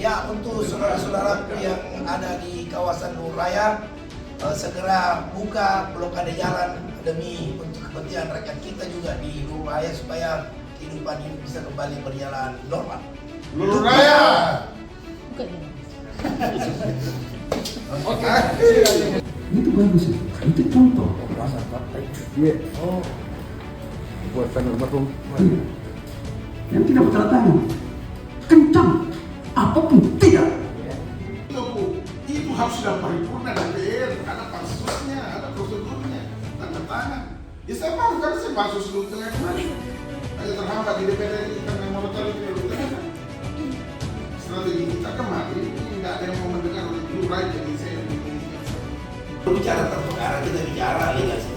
Ya, untuk saudara-saudaraku yang ada di kawasan Luraya, segera buka blokade jalan demi untuk kepentingan rakyat kita juga di Luraya supaya kehidupan ini bisa kembali berjalan normal. Luraya. Oke. Itu bagus itu contoh. Iya. Oh. Buatan almarhum. Yang tidak bertanda kencang apapun tidak. Itu harus sudah paripurna DPR, ada pansusnya, ada prosedurnya, tanda tangan. Ya saya baru kan saya pansus dulu tengah kemarin. Ada terhambat di DPR ini karena monitoring dulu tengah. Strategi kita kemarin tidak ada yang mau mendengar oleh dulu lain jadi saya Bicara perkara kita bicara legasi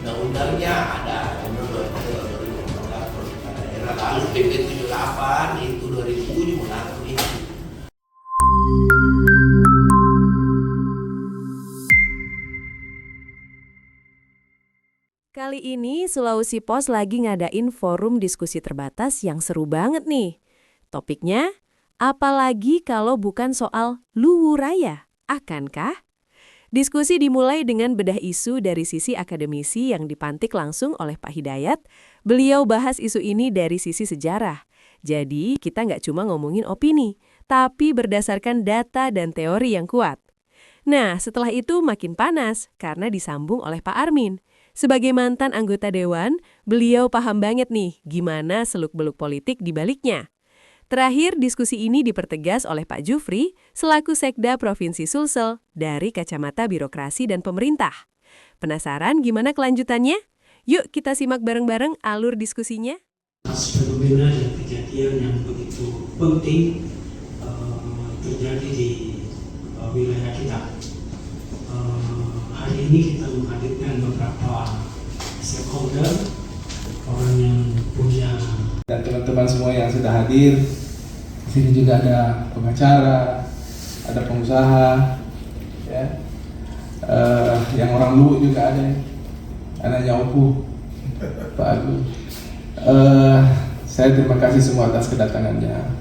undang-undangnya ada nomor 2014 daerah, lalu PP 78 itu 2007 mengatur itu. Kali ini Sulawesi Pos lagi ngadain forum diskusi terbatas yang seru banget nih. Topiknya, apalagi kalau bukan soal Luwu Raya, akankah? Diskusi dimulai dengan bedah isu dari sisi akademisi yang dipantik langsung oleh Pak Hidayat. Beliau bahas isu ini dari sisi sejarah. Jadi kita nggak cuma ngomongin opini, tapi berdasarkan data dan teori yang kuat. Nah, setelah itu makin panas karena disambung oleh Pak Armin. Sebagai mantan anggota Dewan, beliau paham banget nih gimana seluk-beluk politik di baliknya. Terakhir, diskusi ini dipertegas oleh Pak Jufri selaku Sekda Provinsi Sulsel dari kacamata birokrasi dan pemerintah. Penasaran gimana kelanjutannya? Yuk kita simak bareng-bareng alur diskusinya. Fenomena dan kejadian yang begitu penting terjadi di wilayah kita. Hari ini kita menghadirkan beberapa stakeholder, orang yang punya, dan teman-teman semua yang sudah hadir. Di sini juga ada pengacara, ada pengusaha, ya, yang orang Luwu juga ada, anaknya Opu, Pak Agung. Saya terima kasih semua atas kedatangannya.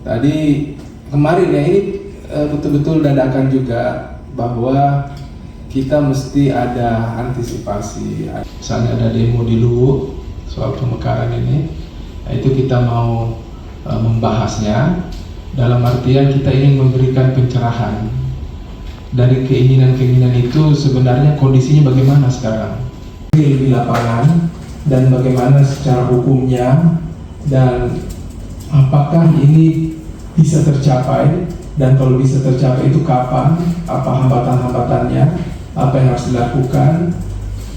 Tadi kemarin ya ini betul-betul dadakan juga bahwa kita mesti ada antisipasi. Misalnya ada demo di Luwu soal pemekaran ini, nah itu kita mau membahasnya dalam artian kita ingin memberikan pencerahan dari keinginan-keinginan itu sebenarnya kondisinya bagaimana sekarang di lapangan dan bagaimana secara hukumnya dan apakah ini bisa tercapai dan kalau bisa tercapai itu kapan, apa hambatan-hambatannya, apa yang harus dilakukan.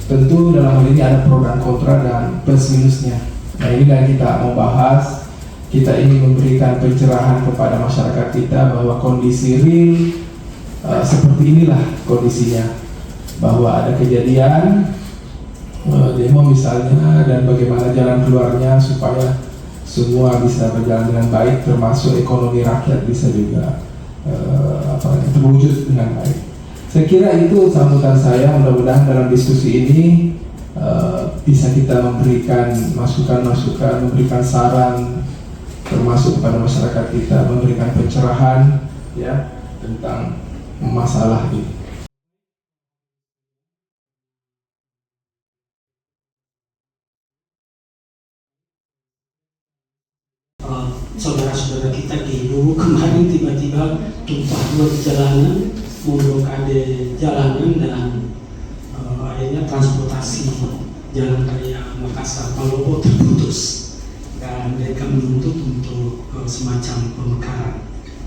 Tentu dalam hal ini ada pro dan kontra dan plus minusnya. Nah inilah yang kita mau bahas. Kita ingin memberikan pencerahan kepada masyarakat kita bahwa kondisi real seperti inilah kondisinya. Bahwa ada kejadian demo misalnya dan bagaimana jalan keluarnya supaya semua bisa berjalan dengan baik, termasuk ekonomi rakyat bisa juga terwujud dengan baik. Saya kira itu sambutan saya, mudah-mudahan dalam diskusi ini bisa kita memberikan masukan-masukan, memberikan saran, termasuk kepada masyarakat kita, memberikan pencerahan ya tentang masalah ini. saudara-saudara kita di Luwu kemarin tiba-tiba tumpah ruah di jalanan, memblokade jalanan dan akhirnya transportasi jalan raya Makassar Palopo terputus dan mereka menuntut untuk semacam pemekaran.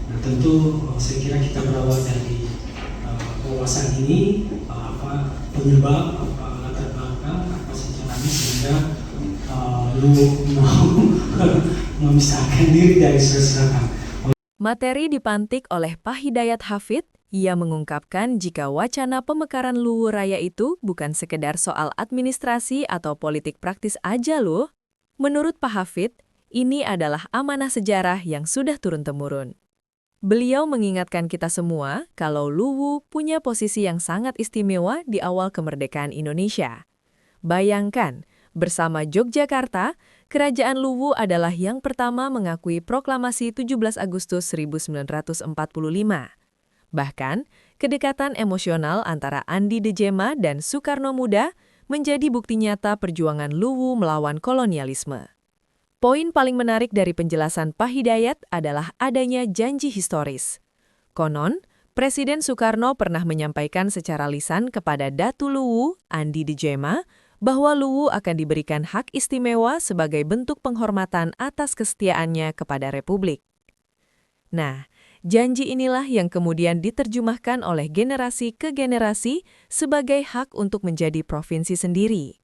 Nah tentu saya kira kita berawal dari wawasan ini, apa penyebab, apa latar belakang, apa sejarahnya sehingga Luwu mau memisahkan diri dari Sulawesi Selatan. Materi dipantik oleh Pak Hidayat Hafid. Ia mengungkapkan jika wacana pemekaran Luwu Raya itu bukan sekedar soal administrasi atau politik praktis aja loh. Menurut Pak Hafid, ini adalah amanah sejarah yang sudah turun-temurun. Beliau mengingatkan kita semua kalau Luwu punya posisi yang sangat istimewa di awal kemerdekaan Indonesia. Bayangkan, bersama Yogyakarta, Kerajaan Luwu adalah yang pertama mengakui proklamasi 17 Agustus 1945. Bahkan, kedekatan emosional antara Andi Dejema dan Soekarno Muda menjadi bukti nyata perjuangan Luwu melawan kolonialisme. Poin paling menarik dari penjelasan Pak Hidayat adalah adanya janji historis. Konon, Presiden Soekarno pernah menyampaikan secara lisan kepada Datu Luwu, Andi Dejema, bahwa Luwu akan diberikan hak istimewa sebagai bentuk penghormatan atas kesetiaannya kepada Republik. Nah, janji inilah yang kemudian diterjemahkan oleh generasi ke generasi sebagai hak untuk menjadi provinsi sendiri.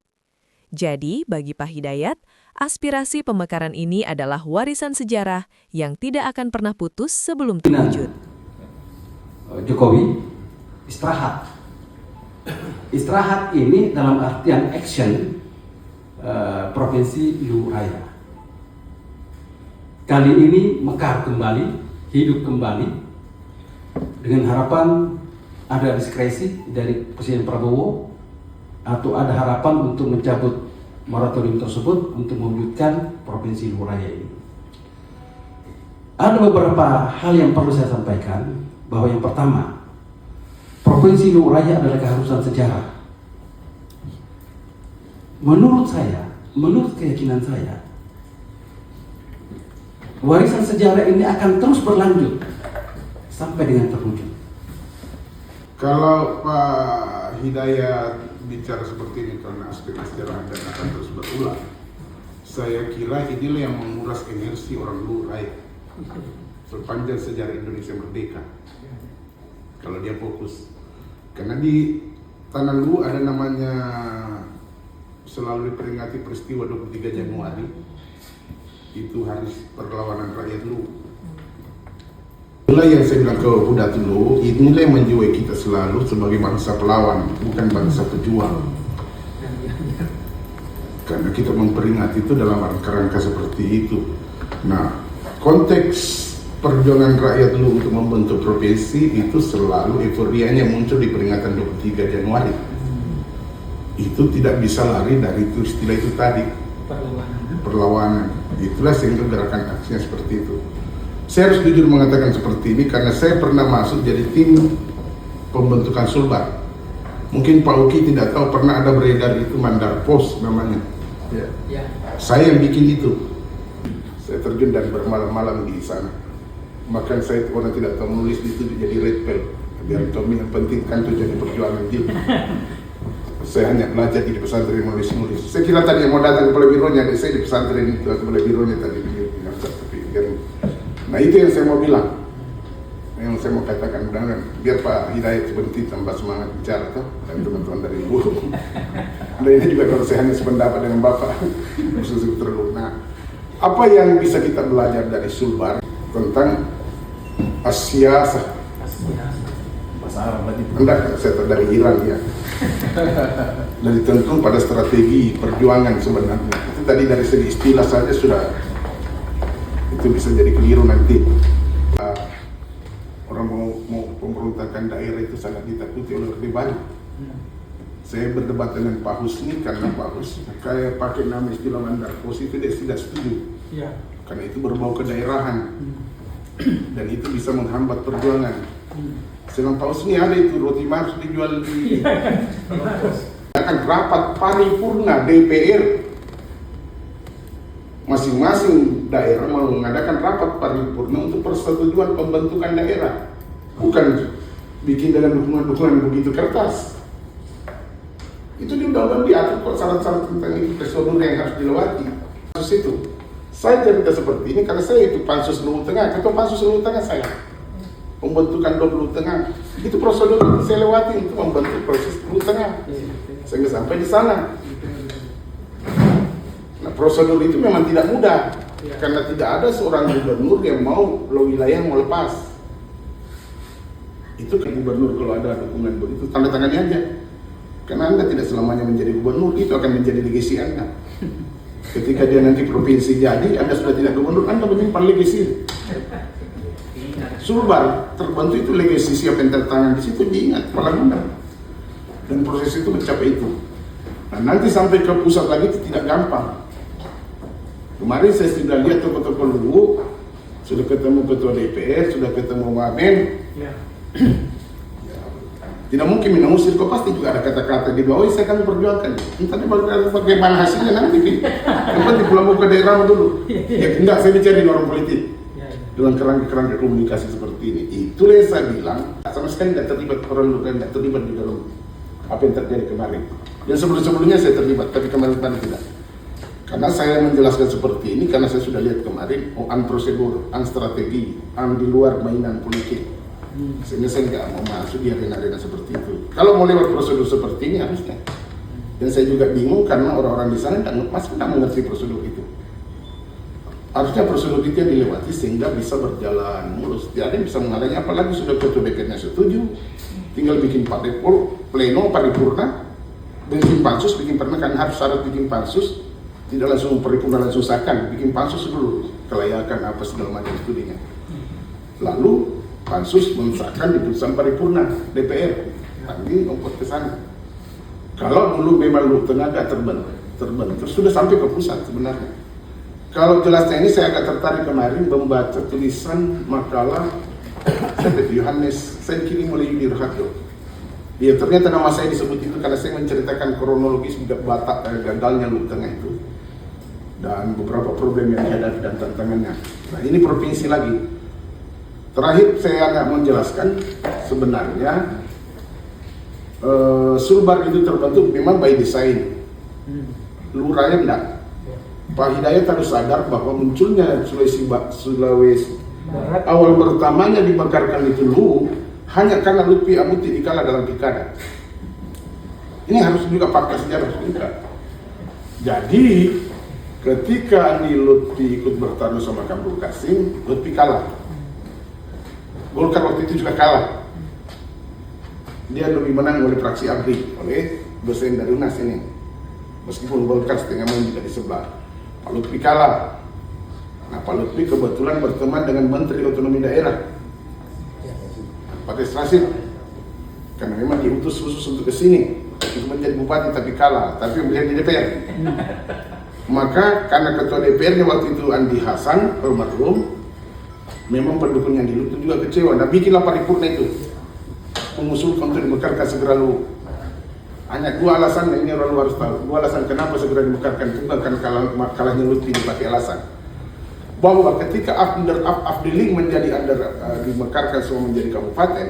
Jadi, bagi Pak Hidayat, aspirasi pemekaran ini adalah warisan sejarah yang tidak akan pernah putus sebelum terwujud. Jokowi istirahat. Istirahat ini dalam artian action Provinsi Luwu Raya. Kali ini mekar kembali, hidup kembali, dengan harapan ada diskresi dari Presiden Prabowo atau ada harapan untuk mencabut moratorium tersebut untuk mewujudkan Provinsi Luwu Raya ini. Ada beberapa hal yang perlu saya sampaikan, bahwa yang pertama, Provinsi Luwu Raya adalah keharusan sejarah. Menurut saya, menurut keyakinan saya, warisan sejarah ini akan terus berlanjut sampai dengan terwujud. Kalau Pak Hidayat bicara seperti ini karena aspek sejarah dan akan terus berulang, saya kira inilah yang menguras energi orang Luwu Raya sepanjang sejarah Indonesia merdeka. Kalau dia fokus, karena di Tanah Luwu ada namanya, selalu diperingati peristiwa 23 Januari, itu hari perlawanan rakyat Luwu. Inilah yang saya bilang ke Datu Luwu, inilah yang menjiwai kita selalu sebagai bangsa pelawan, bukan bangsa pejuang. Karena kita memperingati itu dalam rangka-rangka seperti itu. Nah, konteks perjuangan rakyat Luwu untuk membentuk provinsi itu selalu euforianya muncul di peringatan 23 Januari. Itu tidak bisa lari dari itu istilah itu tadi, perlawanan. Itulah sehingga gerakan aksinya seperti itu. Saya harus jujur mengatakan seperti ini karena saya pernah masuk jadi tim pembentukan Sulbar. Mungkin Pak Uki tidak tahu, pernah ada beredar itu Mandar Pos namanya. Ya. Saya yang bikin itu. Saya terjun dan bermalam-malam di sana. Maka saya orang tidak tahu menulis itu jadi red pen. Biar Tommy yang penting kan itu jadi perjuangan dia. Saya hanya belajar di pesantren nulis. Saya kira tadi yang mau datang kepala bironya, saya di pesantren itu kepala bironya tadi. Nah itu yang saya mau bilang, yang saya mau katakan, mudah-mudahan biar Pak Hidayat berhenti tambah semangat bicara tuh, dan teman-teman dari guru. Dan ini juga kalau saya hanya sependapat dengan Bapak, khusus terlalu. Nah, apa yang bisa kita belajar dari Sulbar tentang Asia-Asa? Bahasa Arab berarti. Enggak, saya tahu dari Iran ya. Dan tentu pada strategi perjuangan sebenarnya. Itu tadi dari segi istilah saja sudah itu bisa jadi keliru nanti. Orang mau pemberontakan daerah itu sangat ditakuti oleh Orde Baru. Saya berdebat dengan Pak Husni karena Pak Husni kayak pakai nama istilah Mandar Pos itu dia tidak setuju. Ya. Karena itu berbau kedaerahan dan itu bisa menghambat perjuangan. Sedang Pak Husni ada itu roti harus dijual di akan rapat paripurna DPR. Masing-masing daerah mau mengadakan rapat paripurna untuk persetujuan pembentukan daerah, bukan bikin dengan dukungan-dukungan begitu kertas. Itu di undang-undang diatur kok syarat-syarat tentang itu, prosedur yang harus dilewati. Kasus itu, saya cerita seperti ini karena saya itu Pansus Luwu Tengah, ketua Pansus Luwu Tengah saya, pembentukan Luwu Tengah, itu prosedur yang saya lewati untuk membentuk proses Luwu Tengah, sehingga sampai di sana. Nah, prosedur itu memang tidak mudah, karena tidak ada seorang gubernur yang mau wilayah mau lepas. Itu kan gubernur kalau ada dukungan begitu tanda tangannya aja. Karena Anda tidak selamanya menjadi gubernur, itu akan menjadi legasi Anda. Ketika dia nanti provinsi jadi, Anda sudah tidak gubernur, Anda menyimpan legasi. Sulbar terbentuk itu legasi siapa yang tertangan di situ diingat kepala Anda. Dan proses itu mencapai itu. Nah, nanti sampai ke pusat lagi itu tidak gampang. Kemarin saya sudah lihat tokoh-tokoh Luwu, sudah ketemu ketua DPR, sudah ketemu Wamen. Tidak mungkin mengusir, kok pasti juga ada kata-kata di bawah, saya akan perjuangkan. Entah bagaimana hasilnya nanti. Yang penting pulang ke daerah dulu. Ya enggak, saya bicara di orang politik. Dengan kerangka komunikasi seperti ini. Itulah yang saya bilang, sama sekali tidak terlibat orang luka, tidak terlibat di dalam apa yang terjadi kemarin. Dan sebelum-sebelumnya saya terlibat, tapi kemarin tidak. Karena saya menjelaskan seperti ini, karena saya sudah lihat kemarin, prosedur, strategi, di luar mainan politik. Sehingga saya nggak mau masuk di arena-arena seperti itu. Kalau mau lewat prosedur seperti ini harusnya. Dan saya juga bingung karena orang-orang di sana masih tidak mengerti prosedur itu. Harusnya prosedur itu yang dilewati sehingga bisa berjalan mulus. Tidak ada yang bisa menghalangi, apalagi sudah ketua DPR-nya setuju. Tinggal bikin pleno paripurna, bikin pansus, bikin pernah kan harus syarat bikin pansus, tidak langsung paripurna langsung sahkan, bikin pansus dulu kelayakan apa segala macam studinya. Lalu pansus mensahkan di putusan paripurna DPR, nanti ngomong ke sana. Kalau dulu memang lu tenaga terbentur, sudah sampai ke pusat sebenarnya. Kalau jelasnya ini saya agak tertarik kemarin membaca tulisan makalah Yohanes, saya kirim oleh Yudi Rohatyo. Ya ternyata nama saya disebut itu karena saya menceritakan kronologis Batak gagalnya Luwu Tengah itu dan beberapa problem yang dihadapi dan tantangannya. Nah ini provinsi lagi. Terakhir saya akan menjelaskan sebenarnya Sulbar itu terbentuk memang by design. Luwu Raya enggak. Pak Hidayat harus sadar bahwa munculnya Sulawesi awal pertamanya dimekarkan itu Luwu hanya karena Lutfi Amuti dikalah dalam pilkada. Ini harus juga fakta sejarah juga. Jadi ketika Andi Lutfi ikut bertarung sama Kamrul Kasim, Lutfi kalah. Golkar waktu itu juga kalah. Dia lebih menang oleh fraksi ABRI, oleh dosen dari UNAS ini. Meskipun Golkar setengah main juga di sebelah. Pak Lutfi kalah. Nah Pak Lutfi kebetulan berteman dengan Menteri Otonomi Daerah, Pak Desrasid. Karena memang diutus khusus untuk ke sini untuk menjadi bupati tapi kalah, tapi melihat di DPR. Maka karena ketua DPR-nya waktu itu Andi Hasan almarhum, memang pendukungnya di Luwu juga kecewa. Nah bikinlah paripurna itu, mengusulkan untuk dimekarkan segera Luwu. Hanya dua alasan, ini orang harus tahu. Dua alasan kenapa segera dimekarkan itu, bukan kalahnya Lutfi dipakai alasan bahwa ketika Afdeling menjadi dimekarkan semua menjadi kabupaten,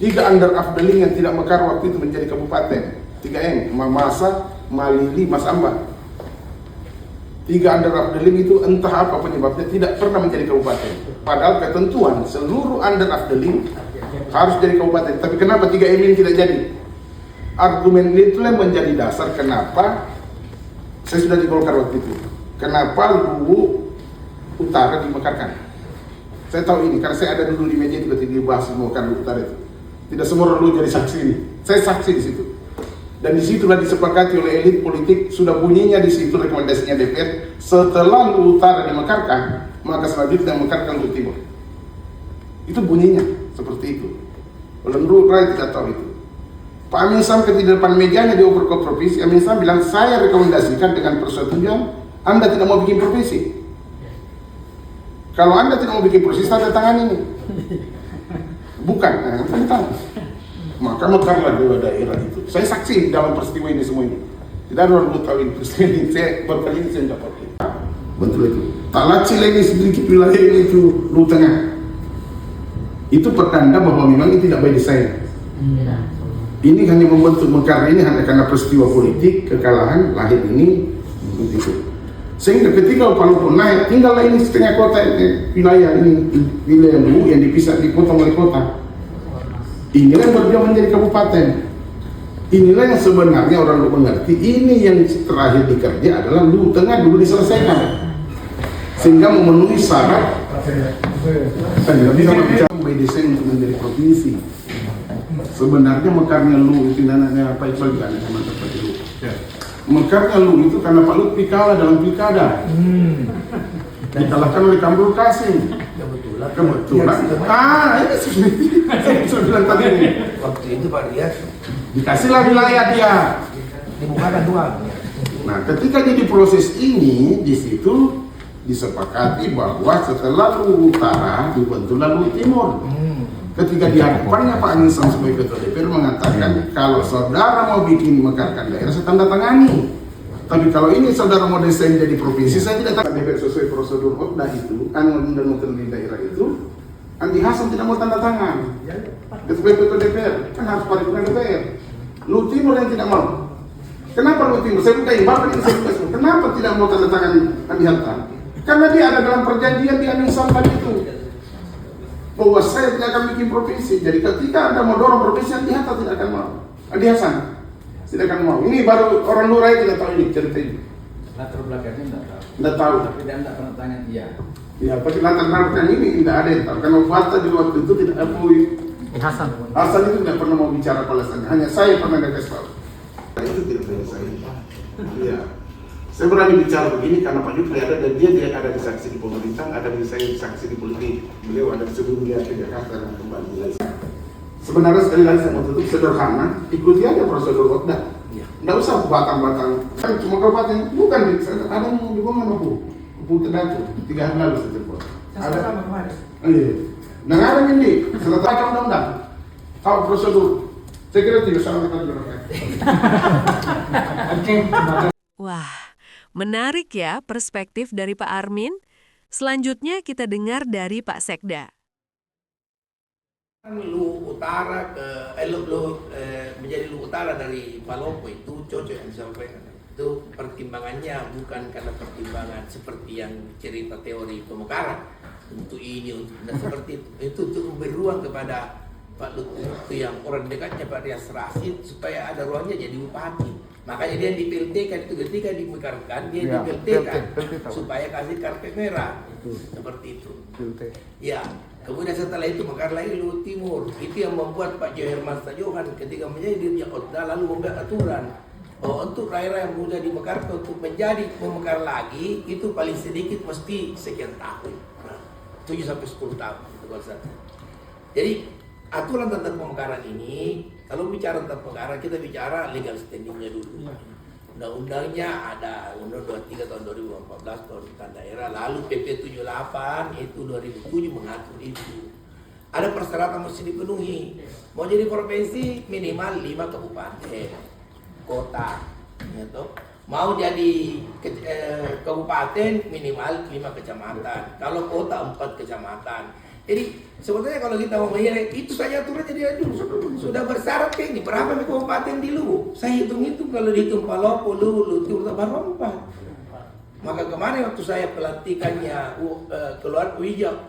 3 under Afdeling yang tidak mekar waktu itu menjadi kabupaten, 3M, Mamasa, Malili, Mas Amba. 3 under Afdeling itu entah apa penyebabnya tidak pernah menjadi kabupaten. Padahal ketentuan seluruh under Afdeling harus jadi kabupaten. Tapi kenapa 3M ini tidak jadi? Argumen itulah menjadi dasar kenapa saya sudah di Golkar waktu itu. Kenapa Luwu Utara dimekarkan? Saya tahu ini karena saya ada dulu di meja itu ketika dibahas memekar Luwu Utara itu. Tidak semua orang Luwu jadi saksi ini. Saya saksi di situ. Dan disitulah disepakati oleh elit politik, sudah bunyinya di situ rekomendasinya DPR. Setelah Luwu Utara dimekarkan, maka selanjutnya mekarkan Luwu Timur. Itu bunyinya seperti itu. Oleh Luwu Raya tidak tahu itu. Pak Amin Sam ketika depan mejanya di Overkop Provinsi, Amin Sam bilang, saya rekomendasikan dengan persetujuan Anda tidak mau bikin provinsi. Kalau Anda tidak mau bikin provinsi, tanda tangan ini. Bukan, tahu. Maka mekarlah dua daerah itu. Saya saksi dalam peristiwa ini semua ini. Tidak ada orang tahu ini peristiwa ini. Saya berkali ini saya tidak pakai. Betul itu. Talacil ini sedikit wilayah ini itu Luwu Tengah. Itu pertanda bahwa memang ini tidak by design. Ini hanya membentuk mekar ini hanya karena peristiwa politik, kekalahan, lahir ini, begitu. Sehingga ketika walaupun naik, tinggallah ini setengah kota wilayah ini, wilayah Luwu yang dipisah, dipotong oleh kota. Inilah yang berjuang menjadi kabupaten. Inilah yang sebenarnya orang Luwu mengerti. Ini yang terakhir dikerja adalah Luwu Tengah dulu diselesaikan, sehingga memenuhi syarat. Saya bisa berbicara by design untuk menjadi provinsi. Sebenarnya mekarnya Luwu itu anaknya Pak Iqbal juga anak teman Pak Luwu. Mekarnya Luwu itu karena Pak Lutfi kalah dalam pilkada. Dikalahkan oleh Kamrul Kasim. Kebetulan. Ini sudah bilang tadi. Waktu itu Pak Rias Dikasihlah wilayah dia. dibukakan doang. Nah, ketika jadi proses ini, di situ disepakati bahwa setelah Luwu Utara dibentuklah Luwu Timur. Ketika di hadapannya Pak Anisan sebagai Ketua DPR mengatakan kalau saudara mau bikin mekarkan daerah, saya tanda tangani. Tapi kalau ini saudara mau desain jadi provinsi, saya tidak tahu DPR sesuai prosedur ODA itu, undang di daerah itu, Andi Hasan tidak mau tanda tangan. Sebagai Ketua DPR, kan harus paripurna DPR. Luwu Timur yang tidak mau. Kenapa Luwu Timur? Saya buka Bapak ini saya buka semua. Kenapa tidak mau tanda tangan Andi Hasan? Karena dia ada dalam perjanjian di Anisan tadi itu. Bahwa saya tidak akan bikin provinsi. Jadi ketika Anda mau dorong provinsi, Andi Hasan tidak akan mau. Andi Hasan tidak akan mau. Ini baru orang Lurai tidak tahu ini cerita ini. Latar belakangnya Tidak tahu. Tapi dia tidak pernah tanya dia. Ya, tapi latar belakang ini tidak ada yang tahu. Karena fakta di waktu itu tidak apa. Hasan itu tidak pernah mau bicara alasannya. Hanya saya pernah kasih tahu. Itu tidak punya saya. Iya. Saya berani bicara begini karena Pak Jufri ada dan dia ada di saksi di pemerintah, ada di saya saksi di politik. Beliau ada sebelum dia ke Jakarta dan kembali. Sebenarnya sekali lagi saya mau tutup sederhana, ikuti aja prosedur ODA. Nggak usah batang-batang. Kan cuma kabupaten, bukan di sana. Ada yang di mana Bu? Bu Tedatu, 3 hari lalu saya telepon. Ada kemarin. Iya. Nah ada ini, setelah baca undang-undang, tahu prosedur. Saya kira tidak salah kata juga. Oke, Wah, menarik ya perspektif dari Pak Armin. Selanjutnya kita dengar dari Pak Sekda. Luwu Utara menjadi Luwu Utara dari Palopo itu cocok yang disampaikan. Itu pertimbangannya bukan karena pertimbangan seperti yang cerita teori pemekaran untuk ini untuk seperti itu untuk memberi ruang kepada Pak Lut itu yang orang dekatnya Pak Rias Rasid supaya ada ruangnya jadi bupati. Makanya dia di PLT kan itu ketika dimekarkan dia di PLT kan supaya kasih karpet merah seperti itu. Ya. Kemudian setelah itu mekar lagi Luwu Timur. Itu yang membuat Pak Joherman Johan ketika menjadi dirjen ODA lalu membuat aturan bahwa untuk daerah yang mudah dimekarkan untuk menjadi memekar lagi itu paling sedikit mesti sekian tahun. 7 sampai 10 tahun. Jadi aturan tentang pemekaran ini kalau bicara tentang pemekaran kita bicara legal standingnya dulu. Undang-undangnya ada Undang-Undang 23 tahun 2014 tentang daerah, lalu PP 78 itu 2007 mengatur itu. Ada persyaratan mesti dipenuhi. Mau jadi provinsi minimal 5 kabupaten, kota, gitu. Mau jadi kabupaten minimal 5 kecamatan. Kalau kota 4 kecamatan. Jadi sebetulnya kalau kita mau menilai itu saja aturannya dia dulu sudah bersyarat kayak ini berapa kabupaten di Luwu. Saya hitung kalau dihitung Palopo, Luwu, Timur baru 4. Maka kemarin waktu saya pelantikannya keluar Wijak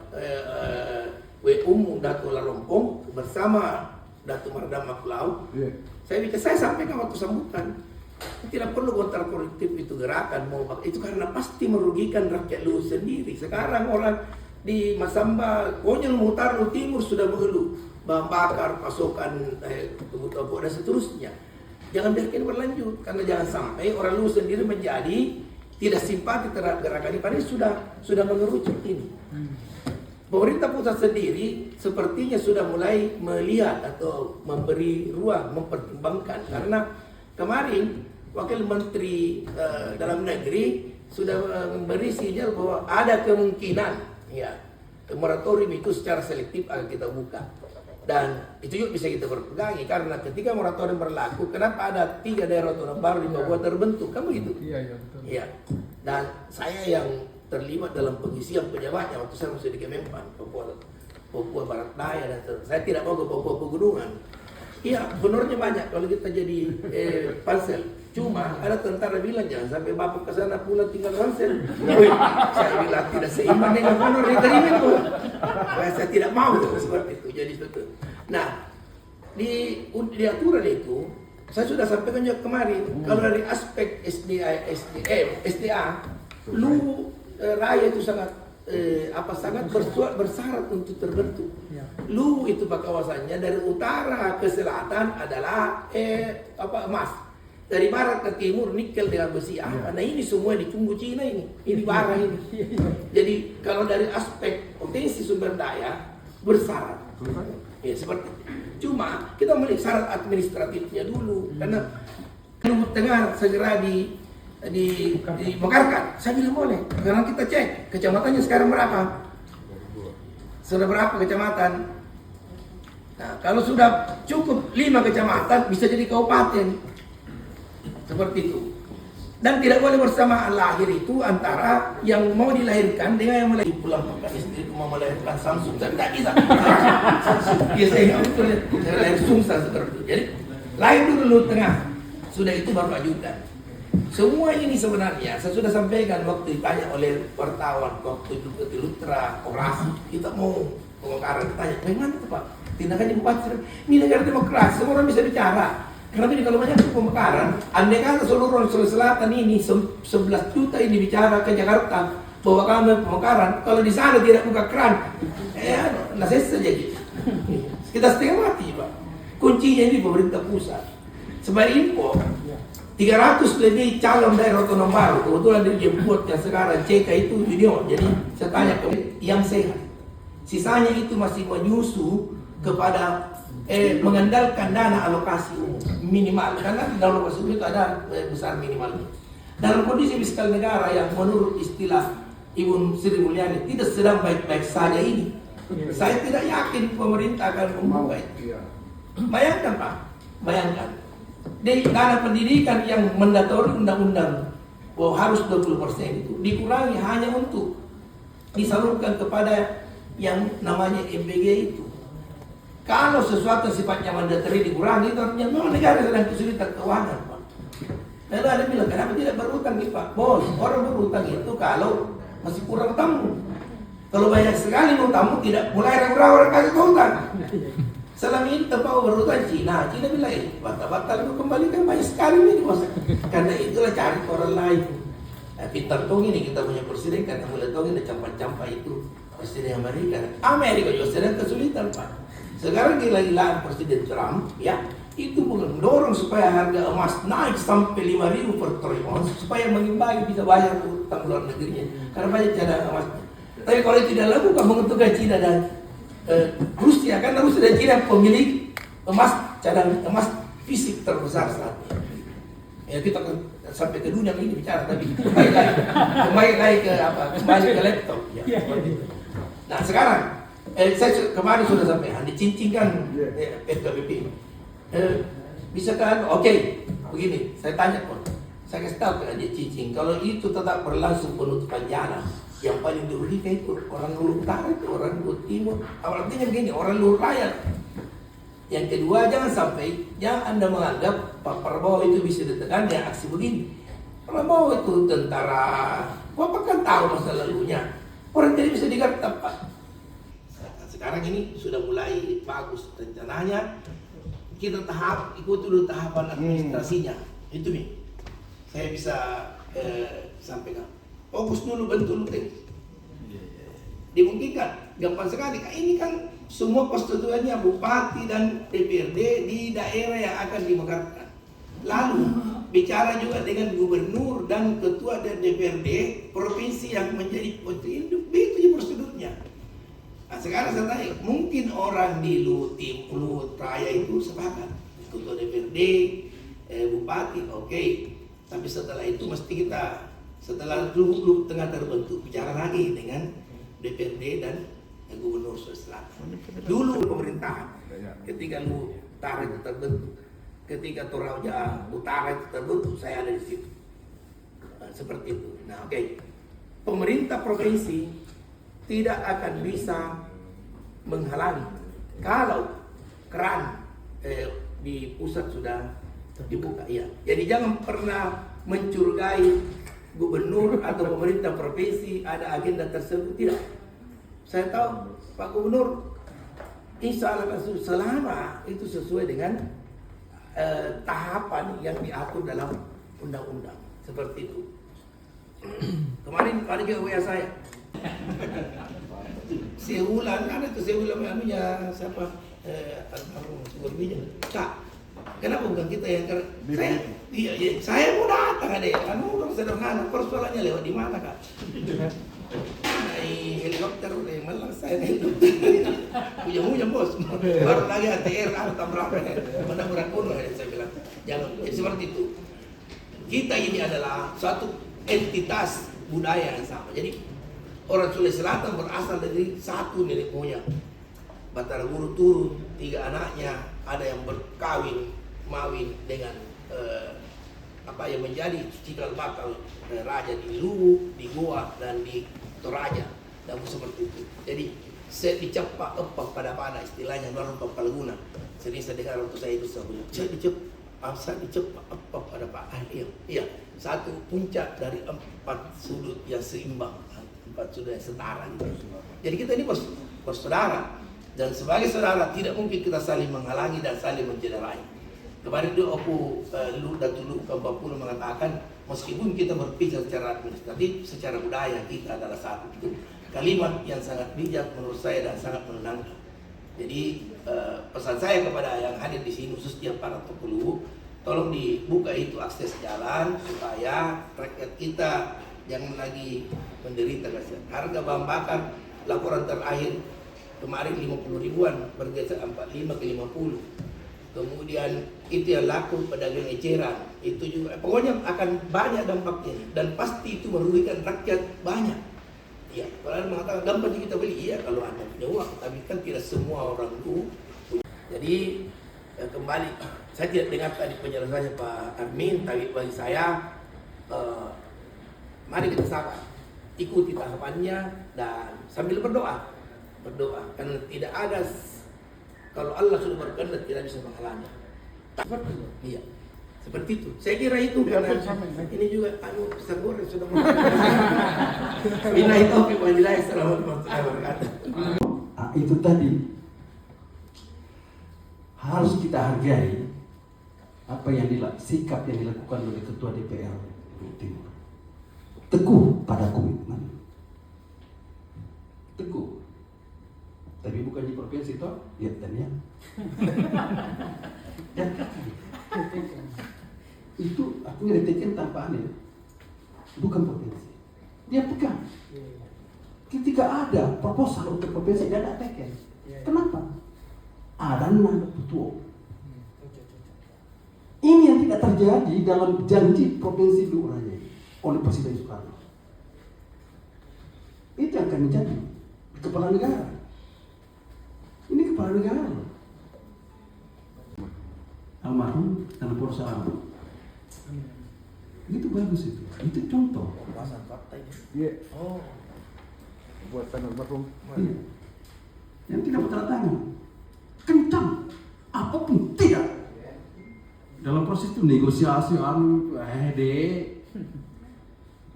Datu Larompong bersama Datu Mardam Maklau, saya sampaikan waktu sambutan. Tidak perlu kontraproduktif itu gerakan mau itu karena pasti merugikan rakyat Luwu sendiri. Sekarang orang di Masamba, konyol mutar Luwu Timur sudah mengeluh bahan bakar, pasokan kebutuhan dan seterusnya. Jangan biarkan berlanjut karena jangan sampai orang Luwu sendiri menjadi tidak simpati terhadap gerakan ini. Padahal sudah mengerucut ini. Pemerintah pusat sendiri sepertinya sudah mulai melihat atau memberi ruang, mempertimbangkan karena kemarin Wakil Menteri Dalam Negeri sudah memberi sinyal bahwa ada kemungkinan ya, moratorium itu secara selektif akan kita buka. Dan itu juga bisa kita berpegangi karena ketika moratorium berlaku, kenapa ada 3 daerah otonom baru di Papua terbentuk? Kan begitu? Iya, betul. Iya. Dan saya yang terlibat dalam pengisian pejabatnya waktu saya masih di Kemenpan, Papua Barat Daya dan saya tidak mau ke Papua Pegunungan. Iya, honornya banyak kalau kita jadi pansel. Cuma ada tentara bilang jangan sampai bapak ke sana pulang tinggal pansel. Saya bilang tidak seimbang dengan honor yang terima itu. Saya tidak mau seperti itu. Jadi betul. Nah, di aturan itu saya sudah sampaikan juga kemarin kalau dari aspek SDA, Luwu Raya itu sangat bersyarat untuk terbentuk. Luwu itu kawasannya dari utara ke selatan adalah emas. Dari barat ke timur nikel dengan besi. Nah ini semua ditunggu Cina ini bara ini. Jadi kalau dari aspek potensi sumber daya bersyarat. Ya seperti itu. Cuma kita melihat syarat administratifnya dulu karena Luwu Tengah segera dimekarkan. Saya bilang boleh. Sekarang kita cek kecamatannya sekarang berapa. Sudah berapa kecamatan? Nah, kalau sudah cukup 5 kecamatan bisa jadi kabupaten. Seperti itu. Dan tidak boleh bersamaan lahir itu antara yang mau dilahirkan dengan yang melahirkan. Pulang makan istri itu mau melahirkan Samsung, dan tidak bisa. Samsung, ya saya lahir Sungsa seperti itu. Jadi lahir dulu tengah, sudah itu baru ajudan. Semua ini sebenarnya saya sudah sampaikan waktu ditanya oleh wartawan waktu itu ke Lutra orasi, kita mau pemekaran, ditanya, bagaimana itu Pak? Tindakannya bupati, ini negara demokrasi, semua orang bisa bicara. Kenapa ini kalau banyak pemekaran, andai kata seluruh Sulawesi Selatan ini 11 juta ini bicara ke Jakarta bahwa kami pemekaran, kalau di sana tidak buka keran, nases saja gitu. Kita setengah mati Pak. Kuncinya ini pemerintah pusat. Sebagai info, 300 lebih calon daerah otonom baru, kebetulan dia buat yang sekarang CK itu junior, jadi saya tanya ke yang sehat. Sisanya itu masih menyusu kepada mengandalkan dana alokasi minimal, karena di dalam alokasi itu ada besar minimalnya. Dalam kondisi fiskal negara yang menurut istilah Ibu Sri Mulyani tidak sedang baik-baik saja ini, saya tidak yakin pemerintah akan membawa itu. Bayangkan Pak, bayangkan dari dana pendidikan yang mendatori undang-undang bahwa harus 20% itu dikurangi hanya untuk disalurkan kepada yang namanya MBG itu. Kalau sesuatu sifatnya mandatori dikurangi, itu artinya memang negara sedang kesulitan keuangan, Pak. Lalu ada bilang, kenapa tidak berutang nih Pak? Bos, orang berutang itu kalau masih kurang tamu. Kalau banyak sekali mau tamu, tidak mulai ragu-ragu kasih utang. Selama ini tempat berutang Cina bilang, batal-batal itu kembalikan banyak sekali ini bos. Karena itulah cari orang lain. Pintar tong ini kita punya presiden, karena mulai tong ini campak-campak itu presiden Amerika. Amerika juga sedang kesulitan Pak. Sekarang gila-gilaan Presiden Trump, ya, itu mendorong supaya harga emas naik sampai 5.000 per troy ounce supaya mengimbangi bisa bayar utang luar negerinya. Karena banyak cadangan emas. Tapi kalau tidak lakukan menguntungkan Cina dan Rusia, karena Rusia dan Cina pemilik emas, cadangan emas fisik terbesar saat ini. Ya kita sampai ke dunia ini bicara, tapi kembali lagi ke apa? Kembali ke laptop. Ya, nah sekarang. Saya kemarin sudah sampaikan, dicincingkan PKBP. Bisa kan? Oke, begini, saya tanya Pak, saya kasih tahu kan dia cincing. Kalau itu tetap berlangsung penutupan jalan, yang paling dirugikan itu orang Luhur Utara, itu orang Luhur Timur. Artinya begini, orang Luhur Raya. Yang kedua, jangan Anda menganggap Pak Prabowo itu bisa ditekan dengan aksi begini. Prabowo itu tentara, Bapak kan tahu masa lalunya. Orang tidak bisa digarap Pak. Sekarang ini sudah mulai bagus rencananya. Kita ikut dulu tahapan administrasinya. Itu nih, saya bisa sampaikan. Fokus dulu bentuk tim. Dimungkinkan, gampang sekali. Ini kan semua persetujuannya bupati dan DPRD di daerah yang akan dimekarkan. Lalu bicara juga dengan gubernur dan ketua DPRD provinsi yang menjadi induk, itu prosedurnya. Nah sekarang saya tanya, mungkin orang di Luhur Raya itu sepakat, ketua DPRD, bupati, oke. Tapi setelah itu mesti kita, setelah Luhur Tengah terbentuk, bicara lagi dengan DPRD dan Gubernur Sulawesi Selatan. Dulu pemerintahan, ketika Luhur Utara itu terbentuk, ketika Toraja Utara itu terbentuk, saya ada di situ. Nah, seperti itu. Nah oke, pemerintah provinsi tidak akan bisa menghalangi kalau keran di pusat sudah dibuka. Ya. Jadi jangan pernah mencurigai gubernur atau pemerintah provinsi ada agenda tersebut, tidak. Saya tahu Pak Gubernur insya Allah selama itu sesuai dengan tahapan yang diatur dalam undang-undang seperti itu. Kemarin ada juga WA saya. Seulan kan itu seulan namanya siapa berbeda. Kak, kenapa bukan kita yang saya mau datang ada ya, kan orang sederhana, persoalannya lewat di mana Kak? Naik helikopter, malah saya naik helikopter. Hujan bos, baru lagi ATR atau berapa? Mudah-mudahan penuh saya bilang. Jangan seperti itu. kita ini adalah suatu entitas budaya yang sama. Jadi orang Sulawesi Selatan berasal dari satu nenek moyang. Batara Guru turun 3 anaknya, ada yang berkawin mawin dengan apa yang menjadi cikal bakal raja di Luwu, di Goa dan di Toraja dan seperti itu. Jadi saya dicepak apa pada istilahnya orang Papalaguna. Sering saya dengar waktu saya itu saya dicepak apa pada iya, satu puncak dari 4 sudut yang seimbang, 4 sudut yang setara gitu. Jadi kita ini bersaudara, dan sebagai saudara tidak mungkin kita saling menghalangi dan saling mencederai. Kemarin itu Datuk Kampapuna mengatakan, meskipun kita berpisah secara administratif, secara budaya kita adalah satu. Itu kalimat yang sangat bijak menurut saya dan sangat menenangkan. Jadi pesan saya kepada yang hadir di sini, khususnya para Tokulu, tolong dibuka itu akses jalan supaya rakyat kita jangan lagi menderita kasihan. Harga bahan bakar laporan terakhir kemarin 50 ribuan, bergeser 45 ke 50. Kemudian itu yang laku pedagang eceran, itu juga pokoknya akan banyak dampaknya dan pasti itu merugikan rakyat banyak. Ya, kalau mengatakan gampang kita beli, iya kalau Anda punya uang, tapi kan tidak semua orang itu punya. Jadi kembali, saya tidak dengar tadi penjelasannya Pak Armin, tapi bagi saya mari kita sabar, ikuti tahapannya dan sambil berdoa karena tidak ada, kalau Allah sudah berkehendak tidak bisa menghalangi. Seperti itu. Iya. Seperti itu. Saya kira itu karena ini juga Ustaz Goreng sudah Bila itu wabillahi warahmatullahi wabarakatuh. Itu tadi harus kita hargai apa yang sikap yang dilakukan oleh Ketua DPR Timur. Teguh pada komitmen. Teguh. Tapi bukan di provinsi toh, lihat dan ya. Itu aku ngeritikan tanpa aneh, bukan provinsi. Dia pegang. Ketika ada proposal untuk provinsi, dia tidak teken. Kenapa? Ada nada betul. Ini yang tidak terjadi dalam janji provinsi Luwu Raya oleh Presiden Soekarno. Itu yang akan menjadi kepala negara. Ini kepala negara. Almarhum dan perusahaan. Itu bagus itu. Itu contoh. Pembahasan fakta ini. Iya. Oh. Buatan almarhum. Iya. Yang tidak bertanda kencang, apapun tidak. Dalam proses itu negosiasi,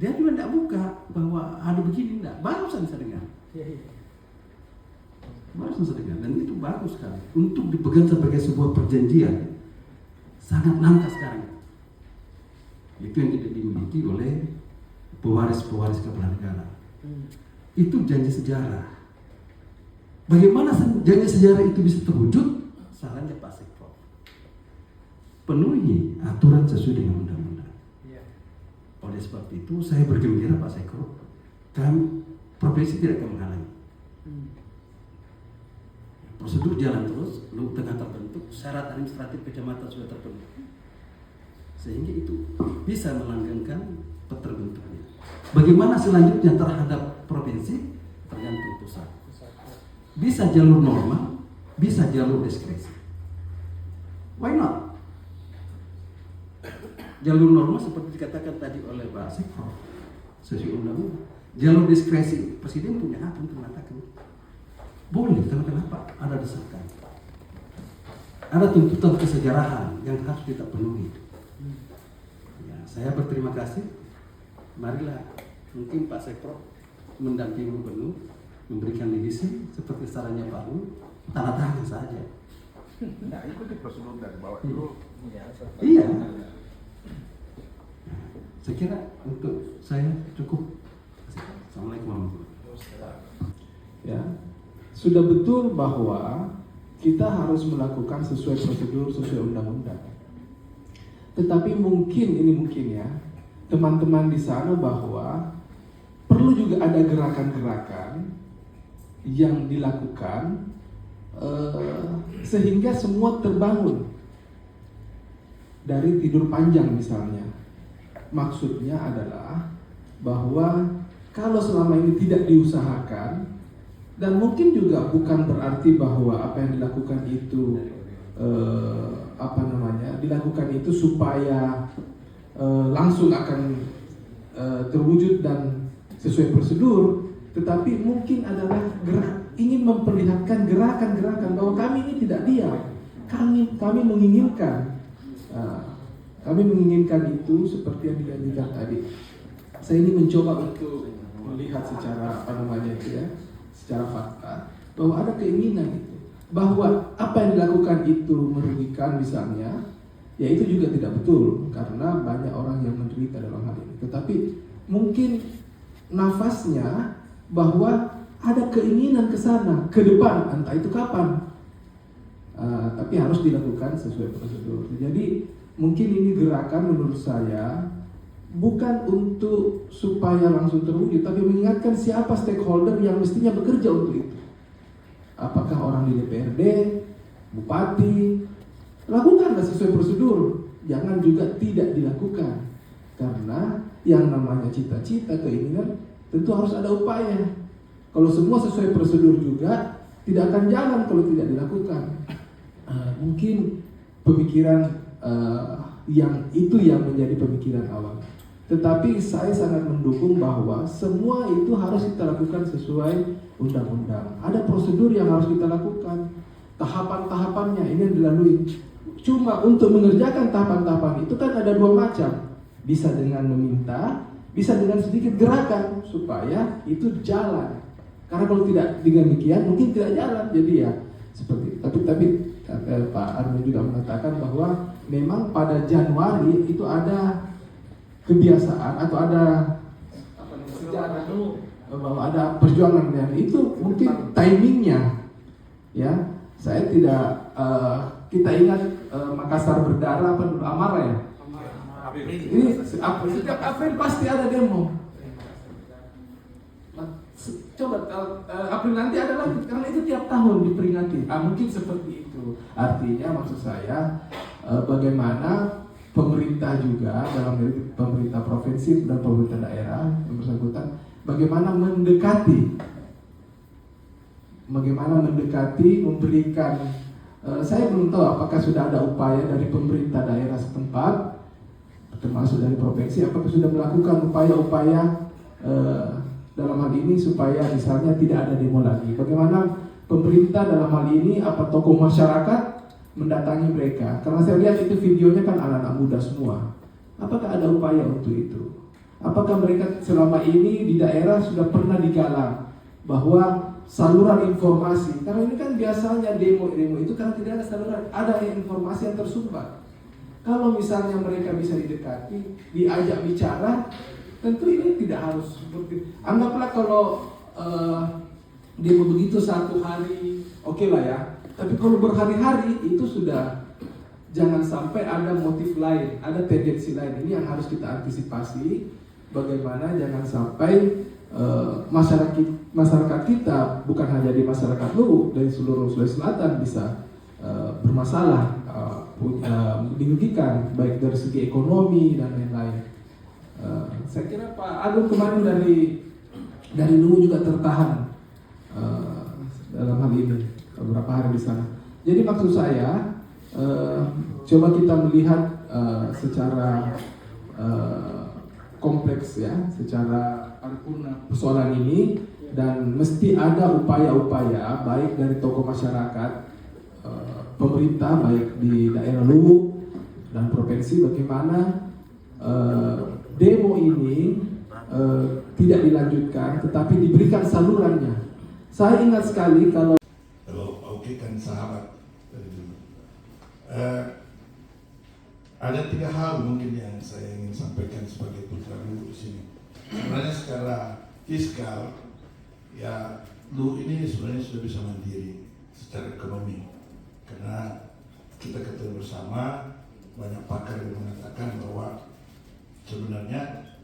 dia juga tidak buka bahwa ada begini, tidak. Barusan saya dengar. Barusan saya dengar, dan itu bagus sekali. Untuk dipegang sebagai sebuah perjanjian, sangat langka sekali. Itu yang tidak dimiliki oleh pewaris-pewaris kepala negara. Itu janji sejarah. Bagaimana janji sejarah itu bisa terwujud? Sarannya Pak Sekro. Penuhi aturan sesuai dengan undang-undang. Oleh sebab itu saya bergembira Pak Sekro, kami provinsi tidak akan menghalangi. Prosedur jalan terus, Luwu Tengah terbentuk, syarat administratif kecamatan sudah terbentuk, sehingga itu bisa melanggengkan terbentuknya. Bagaimana selanjutnya terhadap provinsi tergantung pusat. Bisa jalur norma, bisa jalur diskresi. Why not? Jalur norma seperti dikatakan tadi oleh Pak Sekro, sesuai undang-undang. Jalur diskresi, Presiden punya hak untuk mengatakan boleh, karena kenapa? Ada desakan, ada tuntutan kesejarahan yang harus kita penuhi. Ya, saya berterima kasih. Marilah, mungkin Pak Sekro mendampingi gubernur, memberikan legasi seperti sarannya Pak Luwu, tanda tangan saja. Nah, ikuti prosedur dari bawah dulu. Iya. Saya kira untuk saya cukup. Assalamualaikum warahmatullahi wabarakatuh. Ya, sudah betul bahwa kita harus melakukan sesuai prosedur, sesuai undang-undang. Tetapi mungkin ya, teman-teman di sana bahwa perlu juga ada gerakan-gerakan yang dilakukan sehingga semua terbangun dari tidur panjang misalnya. maksudnya adalah bahwa kalau selama ini tidak diusahakan, dan mungkin juga bukan berarti bahwa apa yang dilakukan itu dilakukan itu supaya langsung akan terwujud dan sesuai prosedur, tetapi mungkin adalah ingin memperlihatkan gerakan-gerakan bahwa kami ini tidak diam, kami menginginkan itu seperti yang dijanjikan tadi. Saya ini mencoba untuk melihat secara secara fakta bahwa ada keinginan itu, bahwa apa yang dilakukan itu merugikan misalnya, ya itu juga tidak betul karena banyak orang yang menderita dalam hal ini. Tetapi mungkin nafasnya bahwa ada keinginan ke sana, ke depan, entah itu kapan, tapi harus dilakukan sesuai prosedur. Jadi mungkin ini gerakan menurut saya bukan untuk supaya langsung terwujud, tapi mengingatkan siapa stakeholder yang mestinya bekerja untuk itu. Apakah orang di DPRD, bupati, lakukanlah sesuai prosedur, jangan juga tidak dilakukan. Karena yang namanya cita-cita, keinginan, tentu harus ada upaya. Kalau semua sesuai prosedur juga, tidak akan jalan kalau tidak dilakukan. Mungkin pemikiran yang menjadi pemikiran awal. Tetapi saya sangat mendukung bahwa semua itu harus kita lakukan sesuai undang-undang. Ada prosedur yang harus kita lakukan, tahapan-tahapannya ini yang dilalui. Cuma untuk mengerjakan tahapan-tahapan itu kan ada dua macam. Bisa dengan meminta, bisa dengan sedikit gerakan supaya itu jalan. Karena kalau tidak demikian mungkin tidak jalan. Jadi ya seperti itu. Tapi Pak Armin juga mengatakan bahwa memang pada Januari itu ada kebiasaan atau ada sejarah bahwa ada perjuangan yang itu mungkin timingnya, ya saya tidak kita ingat Makassar berdarah Amara ya. Ini setiap April pasti ada demo. Coba April nanti ada lagi karena itu tiap tahun diperingati. Mungkin seperti itu. Artinya maksud saya bagaimana pemerintah juga dalam pemerintah provinsi dan pemerintah daerah yang bersangkutan bagaimana mendekati memberikan saya belum tahu apakah sudah ada upaya dari pemerintah daerah setempat termasuk dari provinsi apakah sudah melakukan upaya-upaya dalam hal ini supaya misalnya tidak ada demo lagi. Bagaimana pemerintah dalam hal ini apa tokoh masyarakat mendatangi mereka, karena saya lihat itu videonya kan anak-anak muda semua. Apakah ada upaya untuk itu? Apakah mereka selama ini di daerah sudah pernah digalang bahwa saluran informasi, karena ini kan biasanya demo itu karena tidak ada saluran, ada informasi yang tersumbat. Kalau misalnya mereka bisa didekati, diajak bicara, tentu ini tidak harus seperti, anggaplah kalau demo begitu satu hari, oke lah ya. Tapi kalau berhari-hari itu sudah jangan sampai ada motif lain, ada tendensi lain. Ini yang harus kita antisipasi. Bagaimana jangan sampai masyarakat kita bukan hanya di masyarakat Luwu, dari seluruh Sulawesi Selatan bisa bermasalah, dirugikan baik dari segi ekonomi dan lain-lain. Saya kira Pak Agung kemarin dari Luwu juga tertahan dalam hal ini. Beberapa hari di sana. Jadi maksud saya coba kita melihat secara kompleks ya, secara paripurna persoalan ini dan mesti ada upaya-upaya baik dari tokoh masyarakat, pemerintah baik di daerah Luwu dan provinsi bagaimana demo ini tidak dilanjutkan tetapi diberikan salurannya. Saya ingat sekali kalau kan sahabat dari dulu. Ada 3 hal mungkin yang saya ingin sampaikan sebagai putra Luwu di sini. Sebenarnya secara fiskal, ya Luwu ini sebenarnya sudah bisa mandiri secara ekonomi, karena kita ketahui bersama banyak pakar yang mengatakan bahwa sebenarnya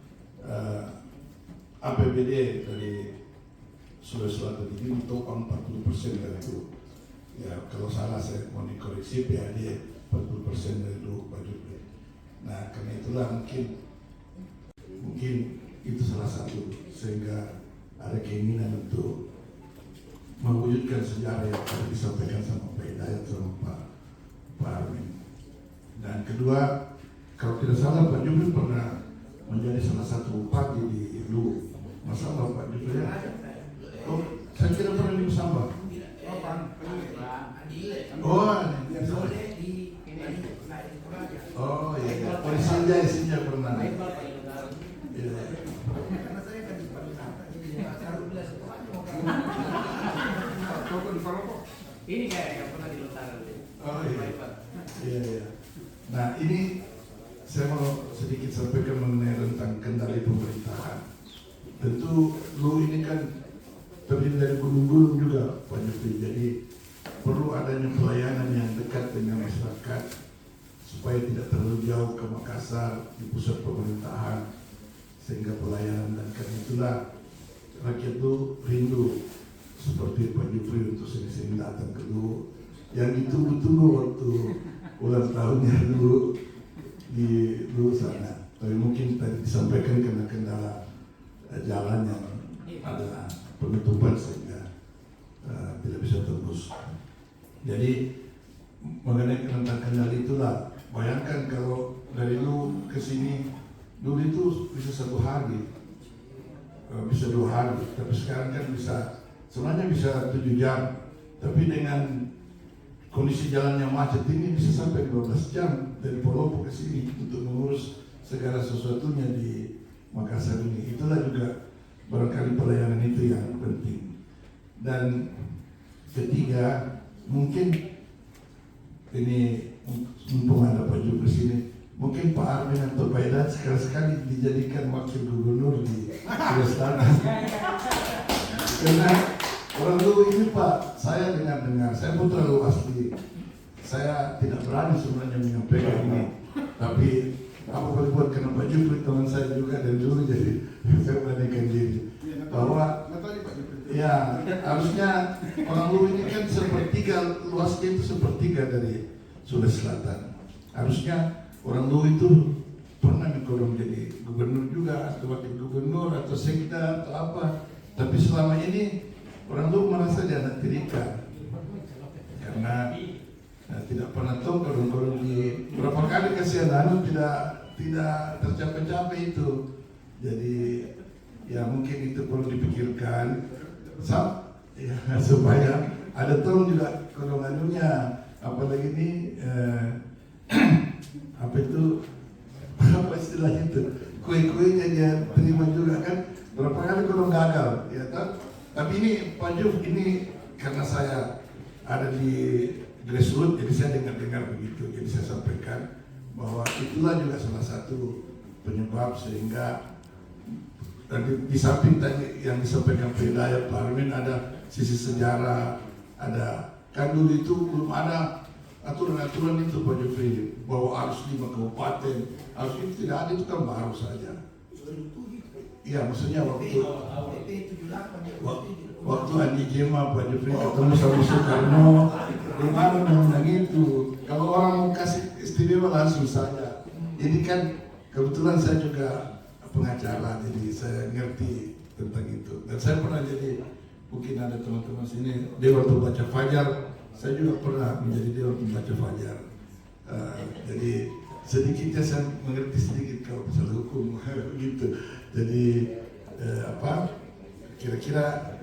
APBD dari Sulawesi Selatan ini menopang 40% dari itu. Ya kalau salah saya mau dikoreksi, PAD 40% dari Luwu budget. Nah karena itulah mungkin mungkin itu salah satu sehingga ada keinginan untuk mewujudkan sejarah yang tadi disampaikan sama Pak Hidayat sama Pak Armin. Dan kedua, kalau tidak salah Pak Jufri pernah menjadi salah satu bupati di Luwu. Masalah Pak Jufri ya? Oh, saya kira pernah di Musambah. Oh iya, Sinja pernah. Iya. Ini kayak yang pernah di Lutaran. Oh iya. Nah ini saya mau sedikit sampaikan mengenai tentang kendali pemerintahan. Tentu Luwu ini kan terdiri dari gunung-gunung juga Pak Jufri. Jadi perlu adanya pelayanan yang dekat dengan masyarakat supaya tidak terlalu jauh ke Makassar di pusat pemerintahan, sehingga pelayanan, dan karena itulah rakyat itu rindu seperti Pak Jufri untuk sering-sering datang ke Luwu yang ditunggu-tunggu waktu ulang tahunnya dulu di Luwu sana. Tapi mungkin tadi disampaikan karena kendala jalan yang ada penutupan sehingga tidak bisa tembus. Jadi mengenai tentang kendali itulah, bayangkan kalau dari Luwu ke sini dulu itu bisa 1 hari, bisa 2 hari, tapi sekarang kan bisa, sebenarnya bisa 7 jam, tapi dengan kondisi jalan yang macet ini bisa sampai 12 jam dari Polopo ke sini untuk mengurus segala sesuatunya di Makassar ini. Itulah juga barangkali pelayanan itu yang penting. Dan ketiga, mungkin ini mumpung ada Pak Jufri sini, mungkin Pak Armin atau Pak Hidayat sekali-sekali dijadikan wakil gubernur di Sulawesi. Karena orang Luwu ini Pak, saya dengar, saya putra Luwu asli. Saya tidak berani sebenarnya menyampaikan ini, tapi apa boleh buat, karena Pak Jufri teman saya juga dari dulu, jadi saya beranikan diri bahwa ya harusnya orang Luwu ini kan sepertiga, luasnya itu sepertiga dari Sulawesi Selatan. Harusnya orang Luwu itu pernah dikorong jadi gubernur juga, atau wakil gubernur, atau sekda, atau apa. Tapi selama ini orang Luwu merasa dia anak tirikan karena tidak pernah tahu korong-korong di berapa kali kasihan tidak tercapai-capai itu. Jadi ya mungkin itu perlu dipikirkan supaya ada tong juga golongannya, apalagi ini apa itu apa istilahnya itu, kue-kuenya dia terima juga kan, berapa kali golong gagal ya kan. Tapi ini Pak Juf, ini karena saya ada di grassroots, jadi saya dengar begitu, jadi saya sampaikan bahwa itulah juga salah satu penyebab sehingga di samping tadi yang disampaikan Pak Hidayat, Pak Armin, ada sisi sejarah, ada kan dulu itu belum ada aturan-aturan itu Pak Jufri bahwa harus 5 kabupaten, harus itu tidak ada, itu kan baru saja. Iya, maksudnya waktu Andi Jema Pak Jufri ketemu sama Soekarno, belum ada undang-undang itu. Kalau orang mau kasih istimewa langsung saja. Ini kan kebetulan saya juga pengacara, jadi saya ngerti tentang itu. Dan saya pernah jadi, mungkin ada teman-teman sini, Dewan Pembaca Fajar. Saya juga pernah menjadi Dewan Pembaca Fajar. Jadi sedikitnya saya mengerti sedikit kalau masalah hukum gitu. Jadi kira-kira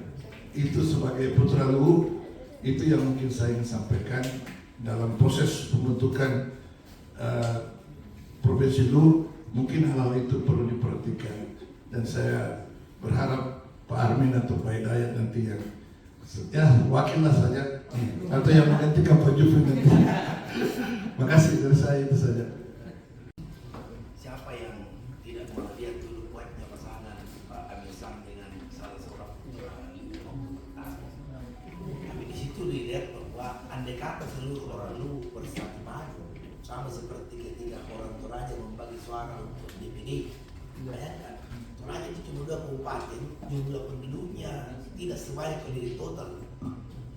itu sebagai putra Luwu, itu yang mungkin saya ingin sampaikan dalam proses pembentukan Provinsi Luwu. Mungkin hal-hal itu perlu diperhatikan, dan saya berharap Pak Armin atau Pak Hidayat nanti yang wakil lah saja, atau yang menggantikan Pak Jufri nanti. Makasih dari saya, itu saja. Siapa yang tidak mau lihat dulu kuatnya pasangan Pak Amir Sam dengan salah seorang putra Luwu? Tapi di situ dilihat bahwa andai kata seluruh orang Luwu bersatu maju, sama seperti ketika orang Toraja membagi suara untuk DPD. Bayangkan, Toraja itu cuma 2 kabupaten, jumlah penduduknya tidak sebanyak penduduk total.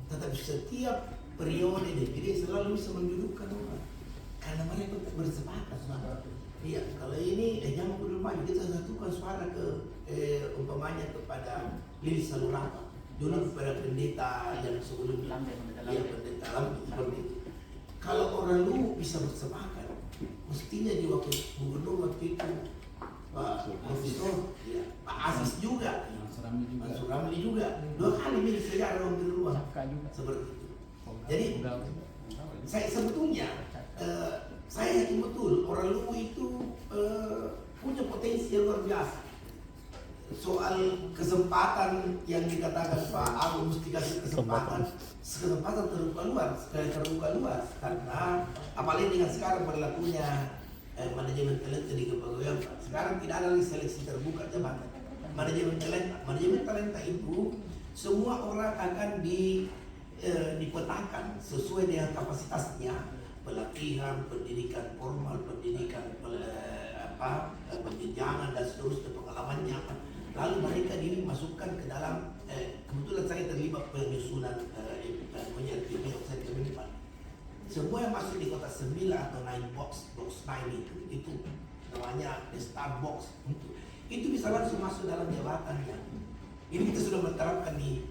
Tetapi setiap periode DPD selalu bisa mendudukkan orang, karena mereka bersepakat. Iya, kalau ini jangan berlebihan. Kita satukan suara ke umpamanya kepada Lili Salurapa, dulu kepada pendeta yang sebelumnya, iya pendeta Lambe seperti itu. Kalau orang lu bisa bersepakat, mestinya di waktu gubernur waktu itu Pak Profesor, ya, Pak Aziz juga, Mansur Ramli juga, 2 kali milih sejarah orang beruang seperti itu. Jadi saya sebetulnya saya yakin betul orang Luwu itu punya potensi yang luar biasa. Soal kesempatan yang dikatakan Pak Agung mesti kasih kesempatan terbuka luas karena apalagi dengan sekarang berlakunya manajemen talenta di kepegawaian. Sekarang tidak ada lagi seleksi terbuka jabatan. Manajemen talenta itu semua orang akan dipetakan sesuai dengan kapasitasnya. Pelatihan, pendidikan formal, pendidikan penjenjangan dan seterusnya, pengalamannya. Lalu mereka dimasukkan ke dalam kebetulan saya terlibat penyusunan RPP saya terlibat. Semua yang masuk di kota 9 atau 9 box 9 itu namanya Star Box itu bisa langsung masuk dalam jabatannya. Ini kita sudah menerapkan di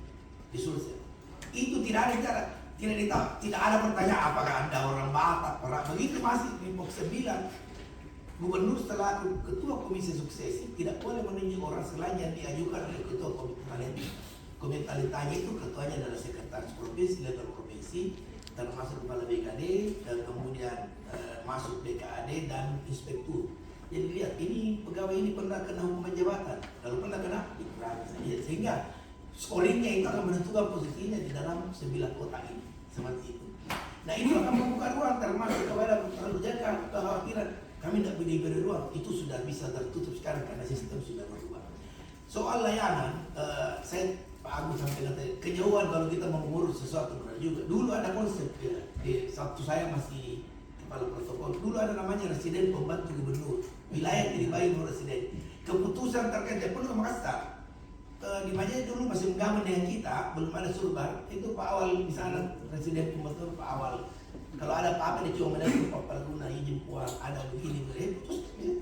Sulsel. Itu tidak ada pertanyaan apakah Anda orang Batak, orang begitu masih di box 9. Gubernur selaku ketua komisi suksesi tidak boleh menunjuk orang selain yang diajukan oleh ketua komite talenta. Komite talentanya itu ketuanya adalah sekretaris provinsi, legal provinsi, termasuk kepala BKD, dan kemudian masuk BKAD dan inspektur. Jadi lihat, ini pegawai ini pernah kena hukuman jabatan. Kalau pernah kena, dikurangi saja. Sehingga scoringnya itu akan menentukan posisinya di dalam 9 kota ini. Seperti itu. Nah ini akan membuka ruang termasuk kepada terlalu jaga kekhawatiran kami tidak diberi ruang, itu sudah bisa tertutup sekarang karena sistem sudah berubah. Soal layanan, saya Pak Agus sampai kata kejauhan kalau kita mau mengurus sesuatu benar juga. Dulu ada konsep ya, di waktu saya masih kepala protokol, dulu ada namanya residen pembantu gubernur, wilayah diribai oleh residen. Keputusan terkait Penuh Makassar di Majaya dulu masih menggaman dengan kita, belum ada surbar. Itu Pak Awal di sana, residen pembantu Pak Awal. Kalau ada apa-apa dia cuma mendapat Pak Palguna izin pulang, ada begini terus ya.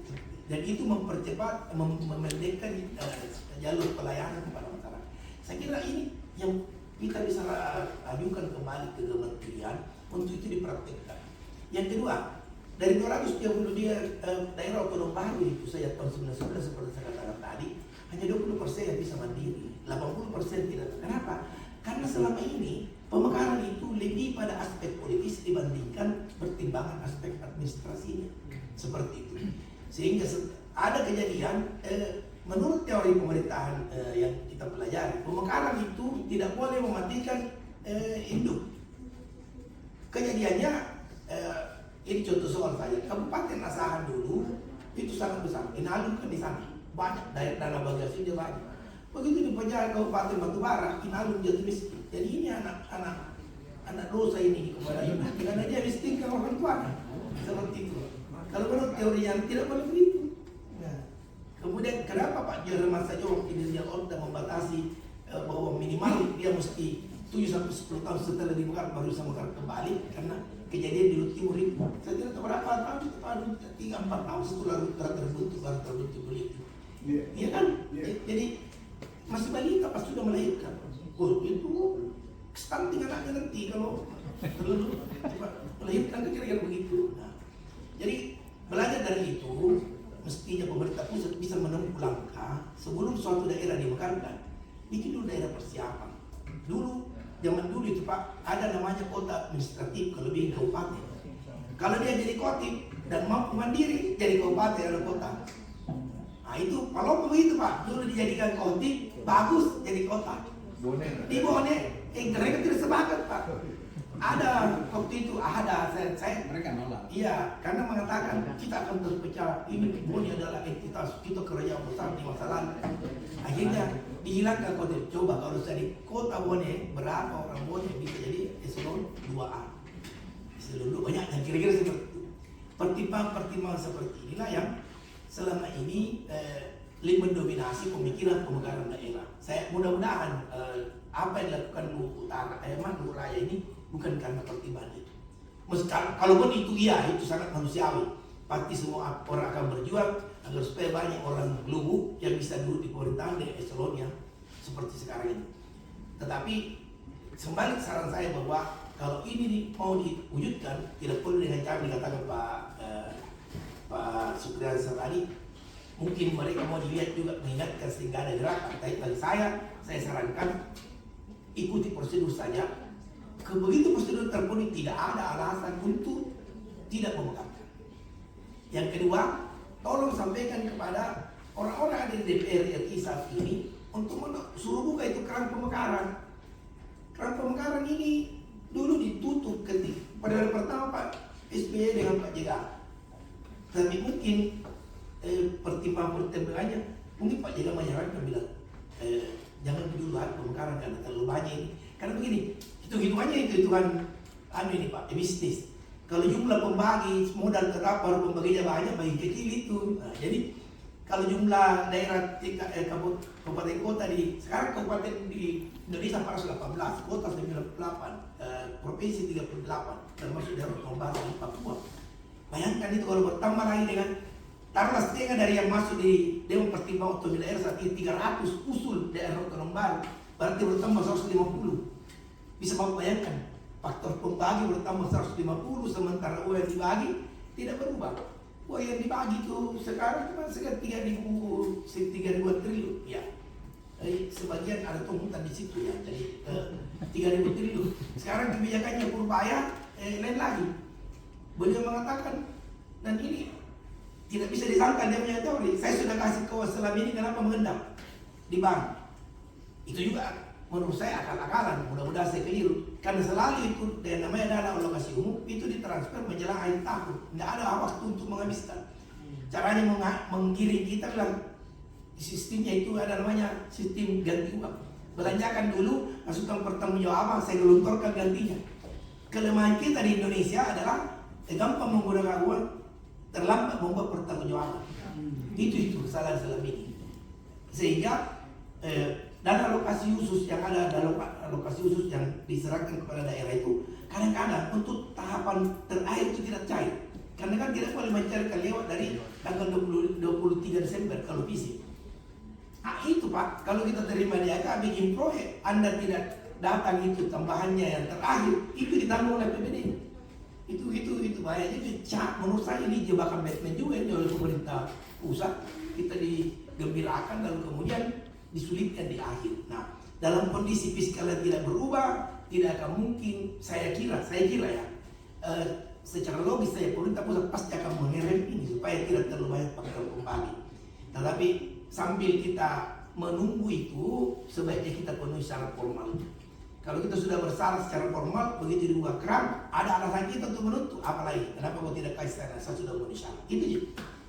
Dan itu mempercepat, memendekkan jalur pelayanan kepada masyarakat. Saya kira ini yang kita bisa ajukan kembali ke kementerian untuk itu dipraktekkan. Yang kedua, dari 232 daerah otonom baru itu saya tahun 1999 seperti saya katakan tadi, hanya 20% yang bisa mandiri, 80% tidak. Kenapa? Karena selama ini pemekaran itu lebih pada aspek politis dibandingkan pertimbangan aspek administrasinya. Seperti itu. Sehingga ada kejadian, menurut teori pemerintahan yang kita pelajari, pemekaran itu tidak boleh mematikan induk. Kejadiannya, ini contoh soal saja, Kabupaten Asahan dulu itu sangat besar, Inalum kan di sana, banyak dana bagasi dia banyak. Begitu di penjara Kabupaten Batubara, Inalum jatuh miskin. Jadi ini anak dosa ini kepada ibu, karena dia miskin ke orang tuanya. Seperti itu. Kalau menurut teori yang tidak boleh begitu. Nah, kemudian kenapa Pak Jerman saja waktu dia order membatasi bahwa minimal dia mesti 7-10 tahun setelah dibuka baru bisa mengangkat kembali karena kejadian di Lut Timur itu. Saya tidak tahu berapa tahun, 3-4 tahun setelah baru terbentuk begitu. Iya kan? Jadi masih balita pas sudah melahirkan. Oh itu stunting anaknya nanti kalau terlalu melahirkan kira-kira begitu. Nah, jadi belajar dari itu mestinya pemerintah pusat bisa menempuh langkah sebelum suatu daerah dimekarkan. Bikin dulu daerah persiapan. Dulu zaman dulu itu Pak ada namanya kota administratif kelebihan kabupaten. Kalau dia jadi kotip dan mampu mandiri jadi kabupaten atau kota. Nah itu kalau begitu Pak, dulu dijadikan kotip, bagus jadi kota. Di Bone, mereka tidak sepakat Pak. Ada waktu itu saya Mereka nolak. Iya, karena mengatakan kita akan terpecah. Ini Bone adalah entitas kita kerajaan besar di masa lalu. Akhirnya dihilangkan kota. Coba kalau dari kota Bone berapa orang Bone bisa jadi eselon 2A. Eselon 2 banyak yang kira-kira seperti itu. Pertimbangan seperti inilah yang selama ini mendominasi pemikiran pemekaran daerah. Saya mudah-mudahan apa yang dilakukan Luwu Utara, Luwu Raya ini bukan karena pertimbangan itu. Kalaupun itu iya, itu sangat manusiawi. pasti semua orang akan berjuang agar supaya banyak orang Luwu yang bisa duduk di pemerintahan dengan eselonnya seperti sekarang ini. Tetapi kembali saran saya bahwa kalau ini mau diwujudkan, tidak perlu dengan cara dikatakan Pak Supriyansa tadi, mungkin mereka mau dilihat juga mengingatkan sehingga ada gerakan. Tapi bagi saya sarankan ikuti prosedur saja. Begitu prosedur terpenuhi, tidak ada alasan untuk tidak memegangkan. Yang kedua, tolong sampaikan kepada orang-orang ada di DPR RI saat ini untuk suruh buka itu keran pemekaran. Keran pemekaran ini dulu ditutup pada hari pertama Pak SBY dengan Pak JK. Tapi mungkin pertimbangannya mungkin Pak JK menyarankan bilang jangan dulu ada pemekaran karena terlalu banyak ini. Karena begini, hitungannya hitungan ini Pak, bisnis. Kalau jumlah pembagi modal tetap baru pembaginya banyak, bagi kecil itu. Nah, jadi kalau jumlah daerah kabupaten kota sekarang kabupaten di Indonesia 418, kota 98, provinsi 38, termasuk daerah Tombak di Papua. Bayangkan itu kalau bertambah lagi dengan taruhlah setengah dari yang masuk di Dewan Pertimbangan Otonomi Daerah saat ini 300 usul daerah otonom baru, berarti bertambah 150. Bisa Bapak bayangkan, faktor pembagi bertambah 150 sementara uang yang dibagi tidak berubah. Uang yang dibagi itu sekarang cuma sekitar 3.000 triliun, ya. Sebagian ada tumpukan di situ ya, jadi 3.000 triliun. Sekarang kebijakannya Purbaya lain lagi. Beliau mengatakan, dan ini tidak bisa disangka dia punya teori. Saya sudah kasih kau selama ini kenapa mengendap di bank? Itu juga menurut saya akal-akalan, mudah-mudahan saya keliru. Karena selalu itu dengan namanya dana alokasi umum itu ditransfer menjelang akhir tahun, nggak ada waktu untuk menghabiskan. Caranya menggiring kita bilang sistemnya itu ada namanya sistem ganti uang. Belanjakan dulu, masukkan pertanggungjawaban, saya gelontorkan gantinya. Kelemahan kita di Indonesia adalah gampang menggunakan uang, terlambat membuat pertanggungjawaban. Itu kesalahan selama ini. Sehingga dana alokasi khusus yang ada, alokasi khusus yang diserahkan kepada daerah itu kadang-kadang untuk tahapan terakhir itu tidak cair. Karena kan tidak boleh mencairkan lewat dari tanggal 23 Desember kalau visi. Nah itu Pak, kalau kita terima DAK bikin proyek, Anda tidak datang itu tambahannya yang terakhir, itu ditanggung oleh APBD. Itu bahaya. Jadi menurut saya ini jebakan Batman juga ini oleh pemerintah pusat. Kita digembirakan lalu kemudian disulitkan di akhir. Nah, dalam kondisi fiskal yang tidak berubah, tidak akan mungkin, saya kira ya, secara logis saya pemerintah pusat pasti akan mengerem ini supaya tidak terlalu banyak faktor pembagi. Tetapi sambil kita menunggu itu, sebaiknya kita penuhi syarat formal. Kalau kita sudah bersalah secara formal, begitu dibuka keran, ada alasan kita untuk menuntut. Apalagi, kenapa kau tidak kasih saya sudah memenuhi syarat? Itu aja,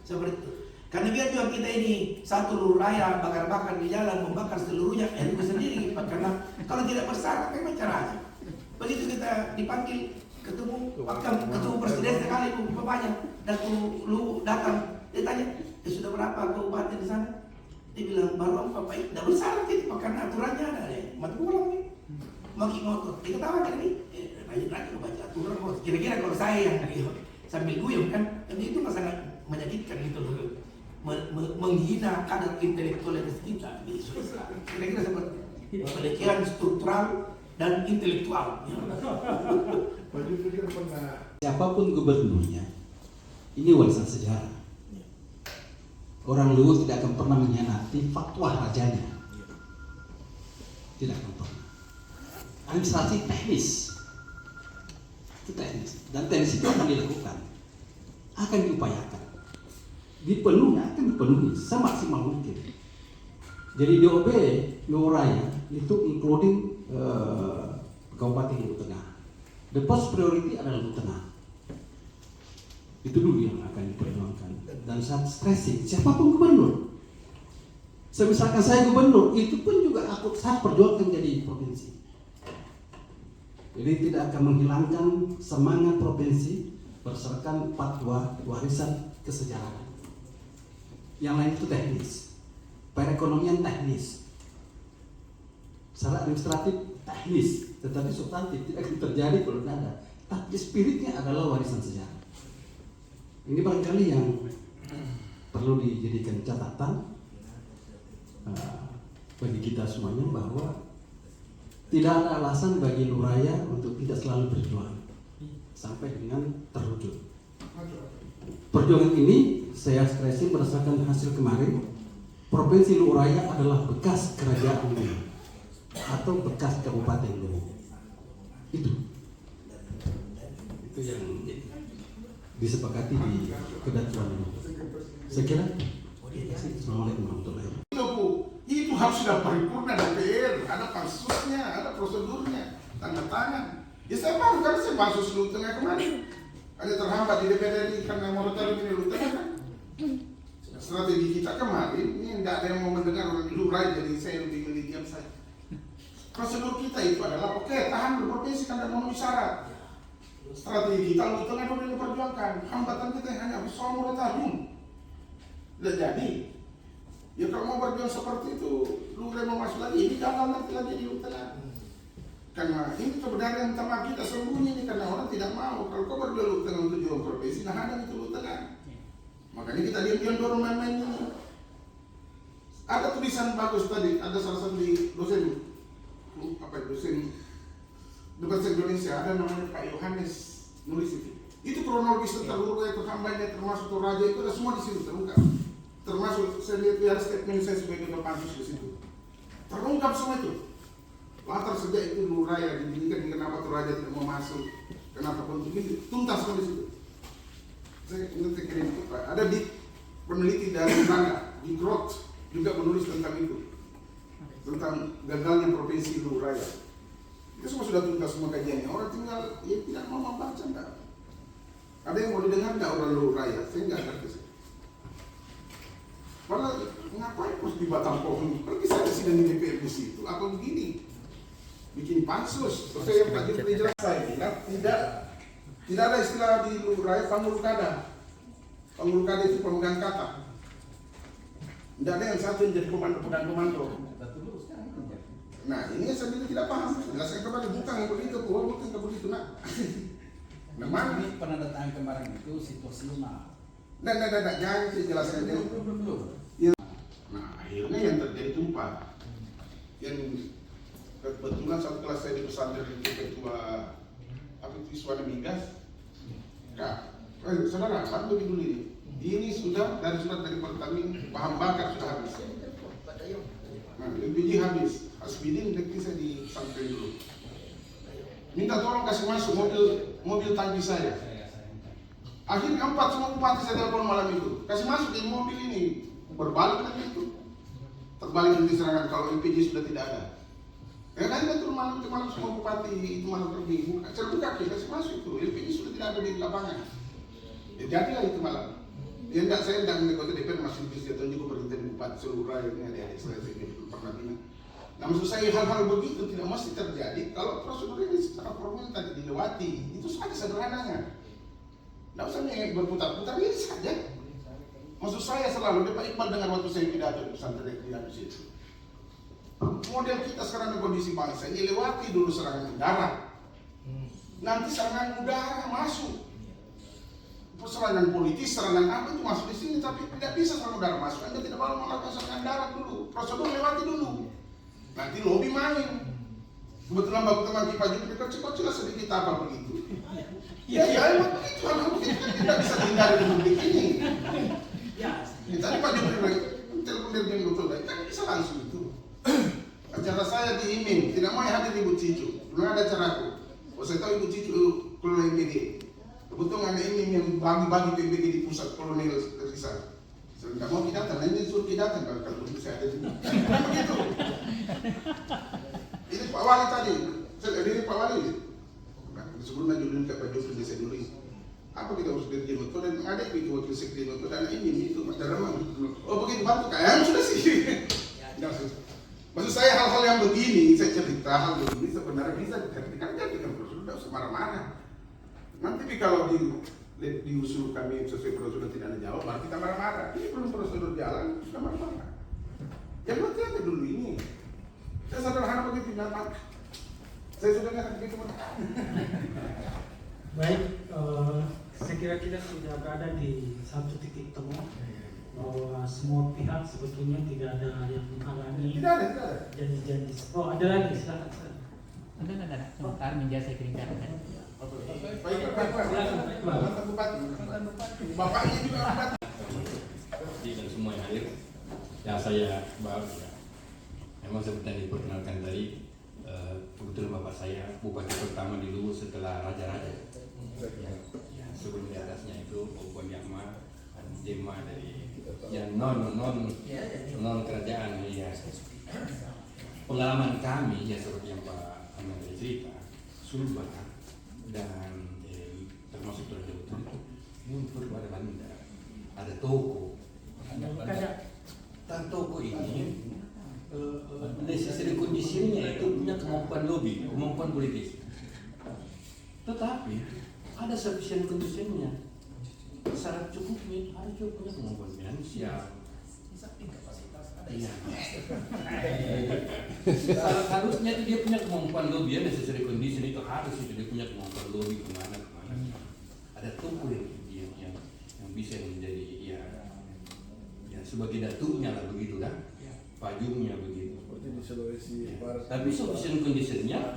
seperti itu. Karena biar juga kita ini satu luru raya bakar-bakar di jalan, membakar seluruhnya, itu sendiri. Karena kalau tidak bersalah, bagaimana caranya? Begitu kita dipanggil, ketemu presiden sekali, banyak, dan lu datang, dia tanya, sudah berapa kabupaten di sana? Dia bilang baru apa Pak? Tidak bersalah gitu, karena aturannya ada. Mati pulang nih, makin ngotot. Diketawakan ini, rajin-rajin baca aturan. Kira-kira kalau saya yang sambil guyum kan, itu sangat menyakitkan gitu loh. Menghina kadar intelektualitas kita di Indonesia. Kira-kira seperti pelecehan struktural dan intelektual. Siapapun gubernurnya, ini warisan sejarah. Orang Luwu tidak akan pernah mengkhianati fatwa rajanya. Tidak akan pernah. Administrasi teknis, itu teknis, dan teknis itu akan dilakukan, akan diupayakan. Akan dipenuhi semaksimal mungkin. Jadi DOB Luwu Raya itu including Kabupaten Luwu Tengah. The first priority adalah Luwu Tengah. Itu dulu yang akan diperjuangkan. Dan saat stressing, siapapun gubernur. Misalkan saya gubernur, itu pun juga aku saat perjuangkan jadi provinsi. Jadi tidak akan menghilangkan semangat provinsi berdasarkan fatwa warisan kesejarahan. Yang lain itu teknis, perekonomian teknis, secara administratif teknis, tetapi substantif tidak akan terjadi kalau tidak ada. Tapi spiritnya adalah warisan sejarah. Ini barangkali yang perlu dijadikan catatan bagi kita semuanya, bahwa tidak ada alasan bagi Luraya untuk tidak selalu berjuang sampai dengan terwujud. Perjuangan ini saya ekspresi berdasarkan hasil kemarin. Provinsi Luraya adalah bekas kerajaan Luwu atau bekas kabupaten Luwu. Itu yang disepakati di Kedatuan Luwu. Saya kira. Assalamualaikum warahmatullahi wabarakatuh. Itu harus sudah paripurna DPR, ada pansusnya, ada prosedurnya, tanda tangan. Ya saya paham karena saya pansus Luwu Tengah kemarin. Ada terhambat di DPR ini karena moratorium ini Luwu Tengah kan. Strategi kita kemarin, ini tidak ada yang mau mendengar orang Luraya, jadi saya lebih milih diam saja. Prosedur kita itu adalah, oke, tahan dulu provinsi kan dan memenuhi syarat. Strategi kita Luwu Tengah dulu diperjuangkan. Hambatan kita yang hanya soal moratorium. Tidak jadi. Ya kalau mau berjuang seperti itu, Luraya mau masuk lagi, ini gagal nanti lagi di Luwu Tengah. Karena ini kebenaran utama kita sembunyi ini karena orang tidak mau. Kalau kau berjuang Luwu Tengah untuk jual provinsi, nah ada itu Luwu Tengah. Makanya kita diam-diam dorong main-main ini. Ada tulisan bagus tadi, ada salah satu di dosen bahasa Indonesia, ada namanya Pak Yohanes nulis itu. Itu kronologis tentang Luraya terhambanya termasuk Toraja itu ada semua di situ terungkap. Termasuk saya lihat biar statement saya sebagai ketua pansus di situ. Terungkap semua itu. Latar sejak itu Luraya didirikan, kenapa Toraja tidak mau masuk, kenapa bentuk ini tuntas semua di situ. Saya nanti kirim itu Pak. Ada di peneliti dari Belanda, di Grot juga menulis tentang itu, tentang gagalnya provinsi Luraya. Itu semua sudah tuntas semua kajiannya. Orang tinggal ya tidak mau membaca enggak. Ada yang mau didengar enggak orang Luraya? Saya enggak ngerti. Padahal ngapain harus di batang pohon? Pergi saja sidang di DPR di situ. Apa begini? Bikin pansus. Terus saya Pak Jufri jelas saya bilang tidak ada istilah di Luraya pangulukada. Pangulukada itu pemegang kata. Tidak ada yang satu yang jadi komando. Nah ini saya tidak paham. Jelaskan kembali, bukan begitu, bukan begitu nak. Memang penandatangan kemarin itu situasional. Nah, jangan saya jelaskan dulu. Nah akhirnya yang terjadi tumpah. Yang kebetulan satu kelas saya di pesantren itu ketua Iswana Migas. Saudara, bantu dulu ini. Ini sudah dari surat dari Pertamina, bahan bakar sudah habis. Nah, LPG habis. Hasbidin nanti saya di pesantren dulu. Minta tolong kasih masuk mobil tangki saya. Akhirnya 4 semua bupati saya telepon malam itu. Kasih masuk di mobil ini. Berbalik lagi itu. Terbalik nanti serangan kalau LPG sudah tidak ada. Ya kan turun malam itu malam semua bupati itu malam pergi. Saya buka kasih masuk itu. LPG sudah tidak ada di lapangan. Ya jadilah itu malam. Ya enggak, saya enggak menegosiasi DPR masih bisa tunjuk perintah bupati seluruh rakyat ini adik-adik saya belum pernah bilang. Nah maksud saya hal-hal begitu tidak mesti terjadi kalau prosedur ini secara formal tadi dilewati. Itu saja sederhananya. Tidak usah berputar-putar, ini saja. Maksud saya selalu, Pak Iqbal dengar waktu saya pidato di pesantren di situ. Model kita sekarang di kondisi bangsa ini lewati dulu serangan udara. Nanti serangan udara masuk. Serangan politis, serangan apa itu masuk di sini, tapi tidak bisa serangan udara masuk. Anda tidak mau melakukan serangan darat dulu. Prosedur lewati dulu. Nanti lobby main. Kebetulan bapak teman kita juga kocok-kocok sedikit apa begitu. Ya emang begitu, emang begitu kan tidak bisa dihindari di publik ini. Tadi Pak Jufri telepon dari Bim Betul, kan bisa langsung itu. Acara saya di IMIN, tidak mau hadir Ibu Cicu, belum ada acaraku. Saya tahu Ibu Cicu Kolonel MPD. Kebetulan ada IMIN yang bagi-bagi PBG di pusat Kolonel Rizal. Saya tidak mau kita datang, ini suruh kita datang kalau bisa ada juga. Begitu. Ini Pak Wali tadi, saya ini Pak Wali. Sebelumnya dulu ke Pak Jufri saya dulu. Apa kita harus dirjen itu dan ada itu wakil sekjen itu dan ini itu Mas Darman. Oh begitu bantu kayak sudah sih. Maksud saya hal-hal yang begini saya cerita hal begini sebenarnya bisa dikatakan dengan prosedur tidak usah marah-marah. Nanti kalau diusul kami sesuai prosedur tidak ada jawab, baru kita marah-marah. Ini belum prosedur jalan sudah marah-marah. Yang penting aja dulu ini. Saya sederhana begitu nyaman. Saya sudah nggak begitu. Baik, saya kira kita sudah berada di satu titik temu bahwa semua pihak sebetulnya tidak ada yang menghalangi Tidak ada. janji-janji. Oh, ada lagi, silakan. Ada. Sebentar meja saya kirimkan. Baik. Mantan Bupati. Bapaknya juga Bupati. Dan semua yang hadir, yang saya bahas ya, memang seperti yang diperkenalkan tadi, kebetulan bapak saya bupati pertama di Luwu setelah raja-raja. Ya, sebelum di atasnya itu Popon Yama, Jema dari yang non kerajaan ya. Pengalaman kami ya seperti yang Pak Ahmad tadi cerita, Sulbar dan termasuk Raja Utara itu muncul pada Banda, ada toko. Dan toko ini necessary kondisinya itu punya kemampuan lobby, kemampuan politis. Tetapi ada sufficient conditionnya, syarat cukupnya harus punya kemampuan finansial. Iya. Syarat harusnya itu dia punya kemampuan lobby, necessary condition itu harus dia punya kemampuan lobby kemana. Ada toko yang bisa menjadi ya sebagai datuknya lah begitu kan, payungnya begitu. Seperti di Sulawesi Barat. Tapi sufficient conditionnya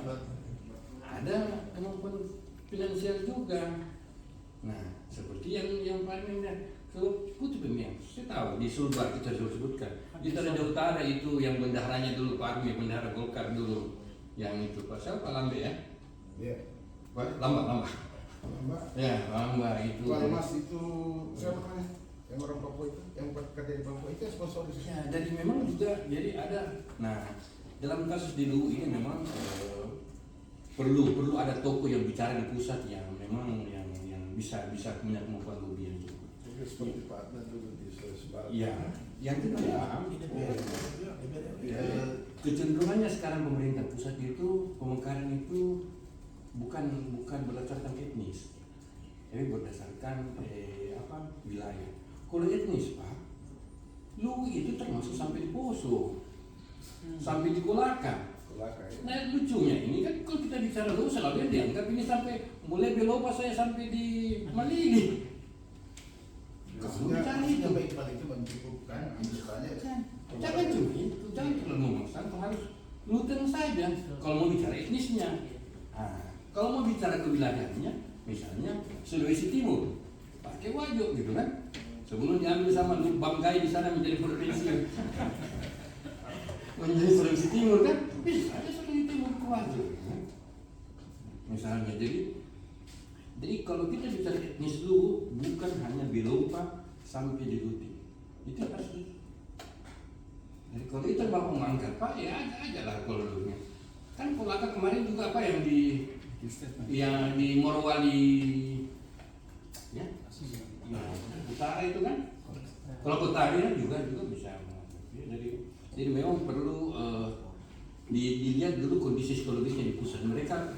ada kemampuan finansial juga. Nah, seperti yang paling kalau Kutub yang saya tahu di Sulbar kita sudah sebutkan. Di Raja Utara itu yang bendaharanya dulu Pak Armi, bendahara Golkar dulu, yang itu Pak siapa Lambe ya? Iya. Pak Lamba. Ya, Lamba itu. Pak Mas itu siapa namanya? Yang orang Papua itu, yang kerja di Papua itu sponsor di sini. Ya, jadi memang juga jadi ada. Nah, dalam kasus di Luwu ini memang perlu ada toko yang bicara di pusat yang memang yang bisa punya kemampuan lobby yang cukup. Seperti Pak Adnan dulu di Sulawesi Barat. Iya, yang kedua kecenderungannya sekarang pemerintah pusat itu pemekaran itu bukan berdasarkan etnis, tapi berdasarkan wilayah. Kalau etnis Pak, Luwu itu termasuk sampai di Poso, sampai di Kolaka. Nah lucunya ini kan kalau kita bicara Luwu selalu dianggap ini sampai mulai Belopa saya sampai di Malili. Kamu bicara itu baik-baik itu mencukupkan misalnya. Jangan curi, jangan terlalu memaksa, harus luten saja. Kalau mau bicara etnisnya, kalau mau bicara kewilayahannya, misalnya Sulawesi Timur, pakai Wajo gitu kan. Sebelum diambil sama Banggai di sana menjadi provinsi, menjadi Sulawesi Timur kan, bisa aja Sulawesi Timur ke Wajo. Misalnya jadi kalau kita bicara etnis Luwu bukan hanya Belopa sampai di Luti, itu pasti. Jadi kalau itu bapak mengangkat Pak ya ada aja lah kalau dulunya. Kan Kolaka kemarin juga apa yang di Morowali, ya, utara itu kan. Kalau Kotari juga bisa. Jadi memang perlu dilihat dulu kondisi psikologisnya di pusat. Mereka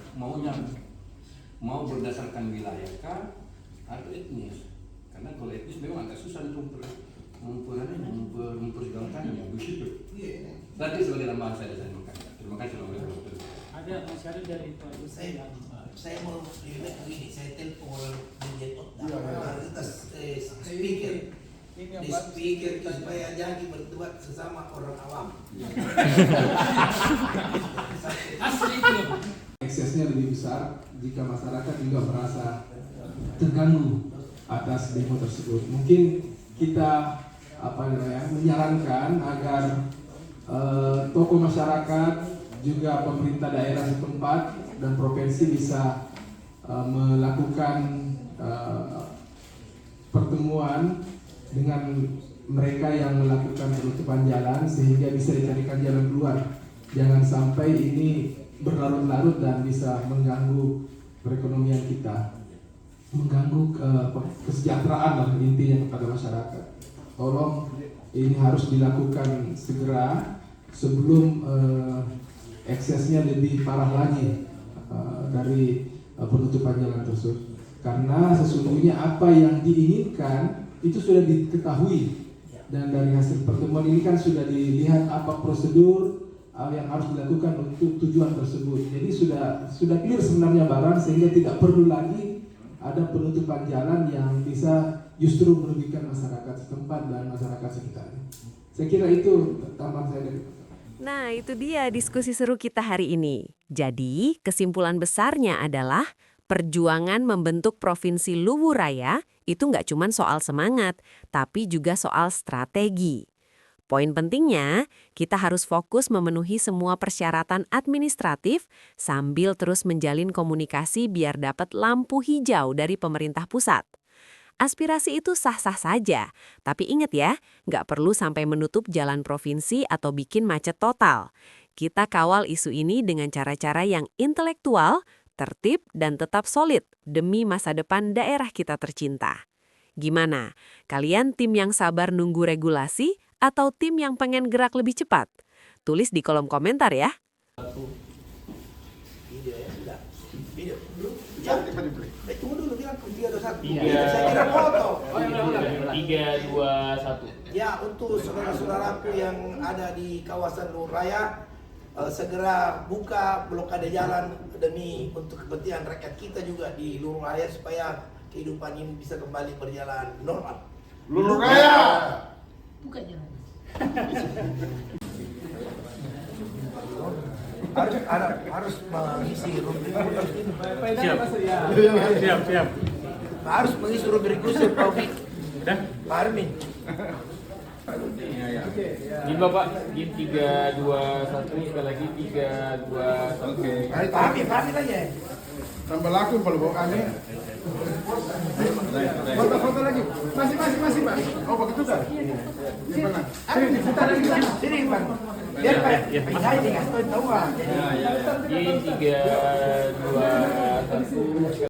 mau berdasarkan wilayah kah atau etnis? Karena kalau etnis memang agak susah untuk memperjuangkannya begitu. Nanti sebagai tambahan saya makan. Terima kasih teman-teman. Ada masih ada dari Pak Saya mau lihat begini, saya telepon orang di kita speaker. Di speaker itu supaya jangan berdebat sesama orang awam. Asli itu. Eksesnya lebih besar jika masyarakat juga merasa terganggu atas demo tersebut. Mungkin kita menyarankan agar tokoh masyarakat juga pemerintah daerah setempat dan provinsi bisa melakukan pertemuan dengan mereka yang melakukan penutupan jalan sehingga bisa dicarikan jalan keluar. Jangan sampai ini berlarut-larut dan bisa mengganggu perekonomian kita, mengganggu kesejahteraan lah intinya kepada masyarakat. Tolong ini harus dilakukan segera sebelum eksesnya lebih parah lagi dari penutupan jalan tersebut. Karena sesungguhnya apa yang diinginkan itu sudah diketahui dan dari hasil pertemuan ini kan sudah dilihat apa prosedur yang harus dilakukan untuk tujuan tersebut. Jadi sudah clear sebenarnya barang sehingga tidak perlu lagi ada penutupan jalan yang bisa justru merugikan masyarakat setempat dan masyarakat sekitarnya. Saya kira itu tambahan saya dari. Nah, itu dia diskusi seru kita hari ini. Jadi, kesimpulan besarnya adalah perjuangan membentuk Provinsi Luwu Raya itu nggak cuma soal semangat, tapi juga soal strategi. Poin pentingnya, kita harus fokus memenuhi semua persyaratan administratif sambil terus menjalin komunikasi biar dapat lampu hijau dari pemerintah pusat. Aspirasi itu sah-sah saja, tapi ingat ya, nggak perlu sampai menutup jalan provinsi atau bikin macet total. Kita kawal isu ini dengan cara-cara yang intelektual, tertib, dan tetap solid demi masa depan daerah kita tercinta. Gimana? Kalian tim yang sabar nunggu regulasi atau tim yang pengen gerak lebih cepat? Tulis di kolom komentar ya. Video ya, sudah. Video dulu. Ya, tunggu dulu bilang 3, 2, 1. Iya. Saya kira foto. 3, 2, 1. Ya, untuk saudara-saudaraku yang ada di kawasan Luwu Raya, segera buka blokade jalan demi untuk kepentingan rakyat kita juga di Luwu Raya supaya kehidupan ini bisa kembali berjalan normal. Luwu Raya. Buka jalan. harus mengisi rubrik Siap. harus mengisi rubrik khusus Pak Ubi. Udah? Pak Armin. Gini Bapak, gini 3, 2, 1, sekali lagi 3, 2, 1. Pak Armin aja. Tambah laku kalau bawa aneh. Foto lagi. Masih Pak. Oh begitu kan? Gimana? Sini Pak. Biar Pak. Saya ini nggak tahu Pak. Gini 3, 2, 1.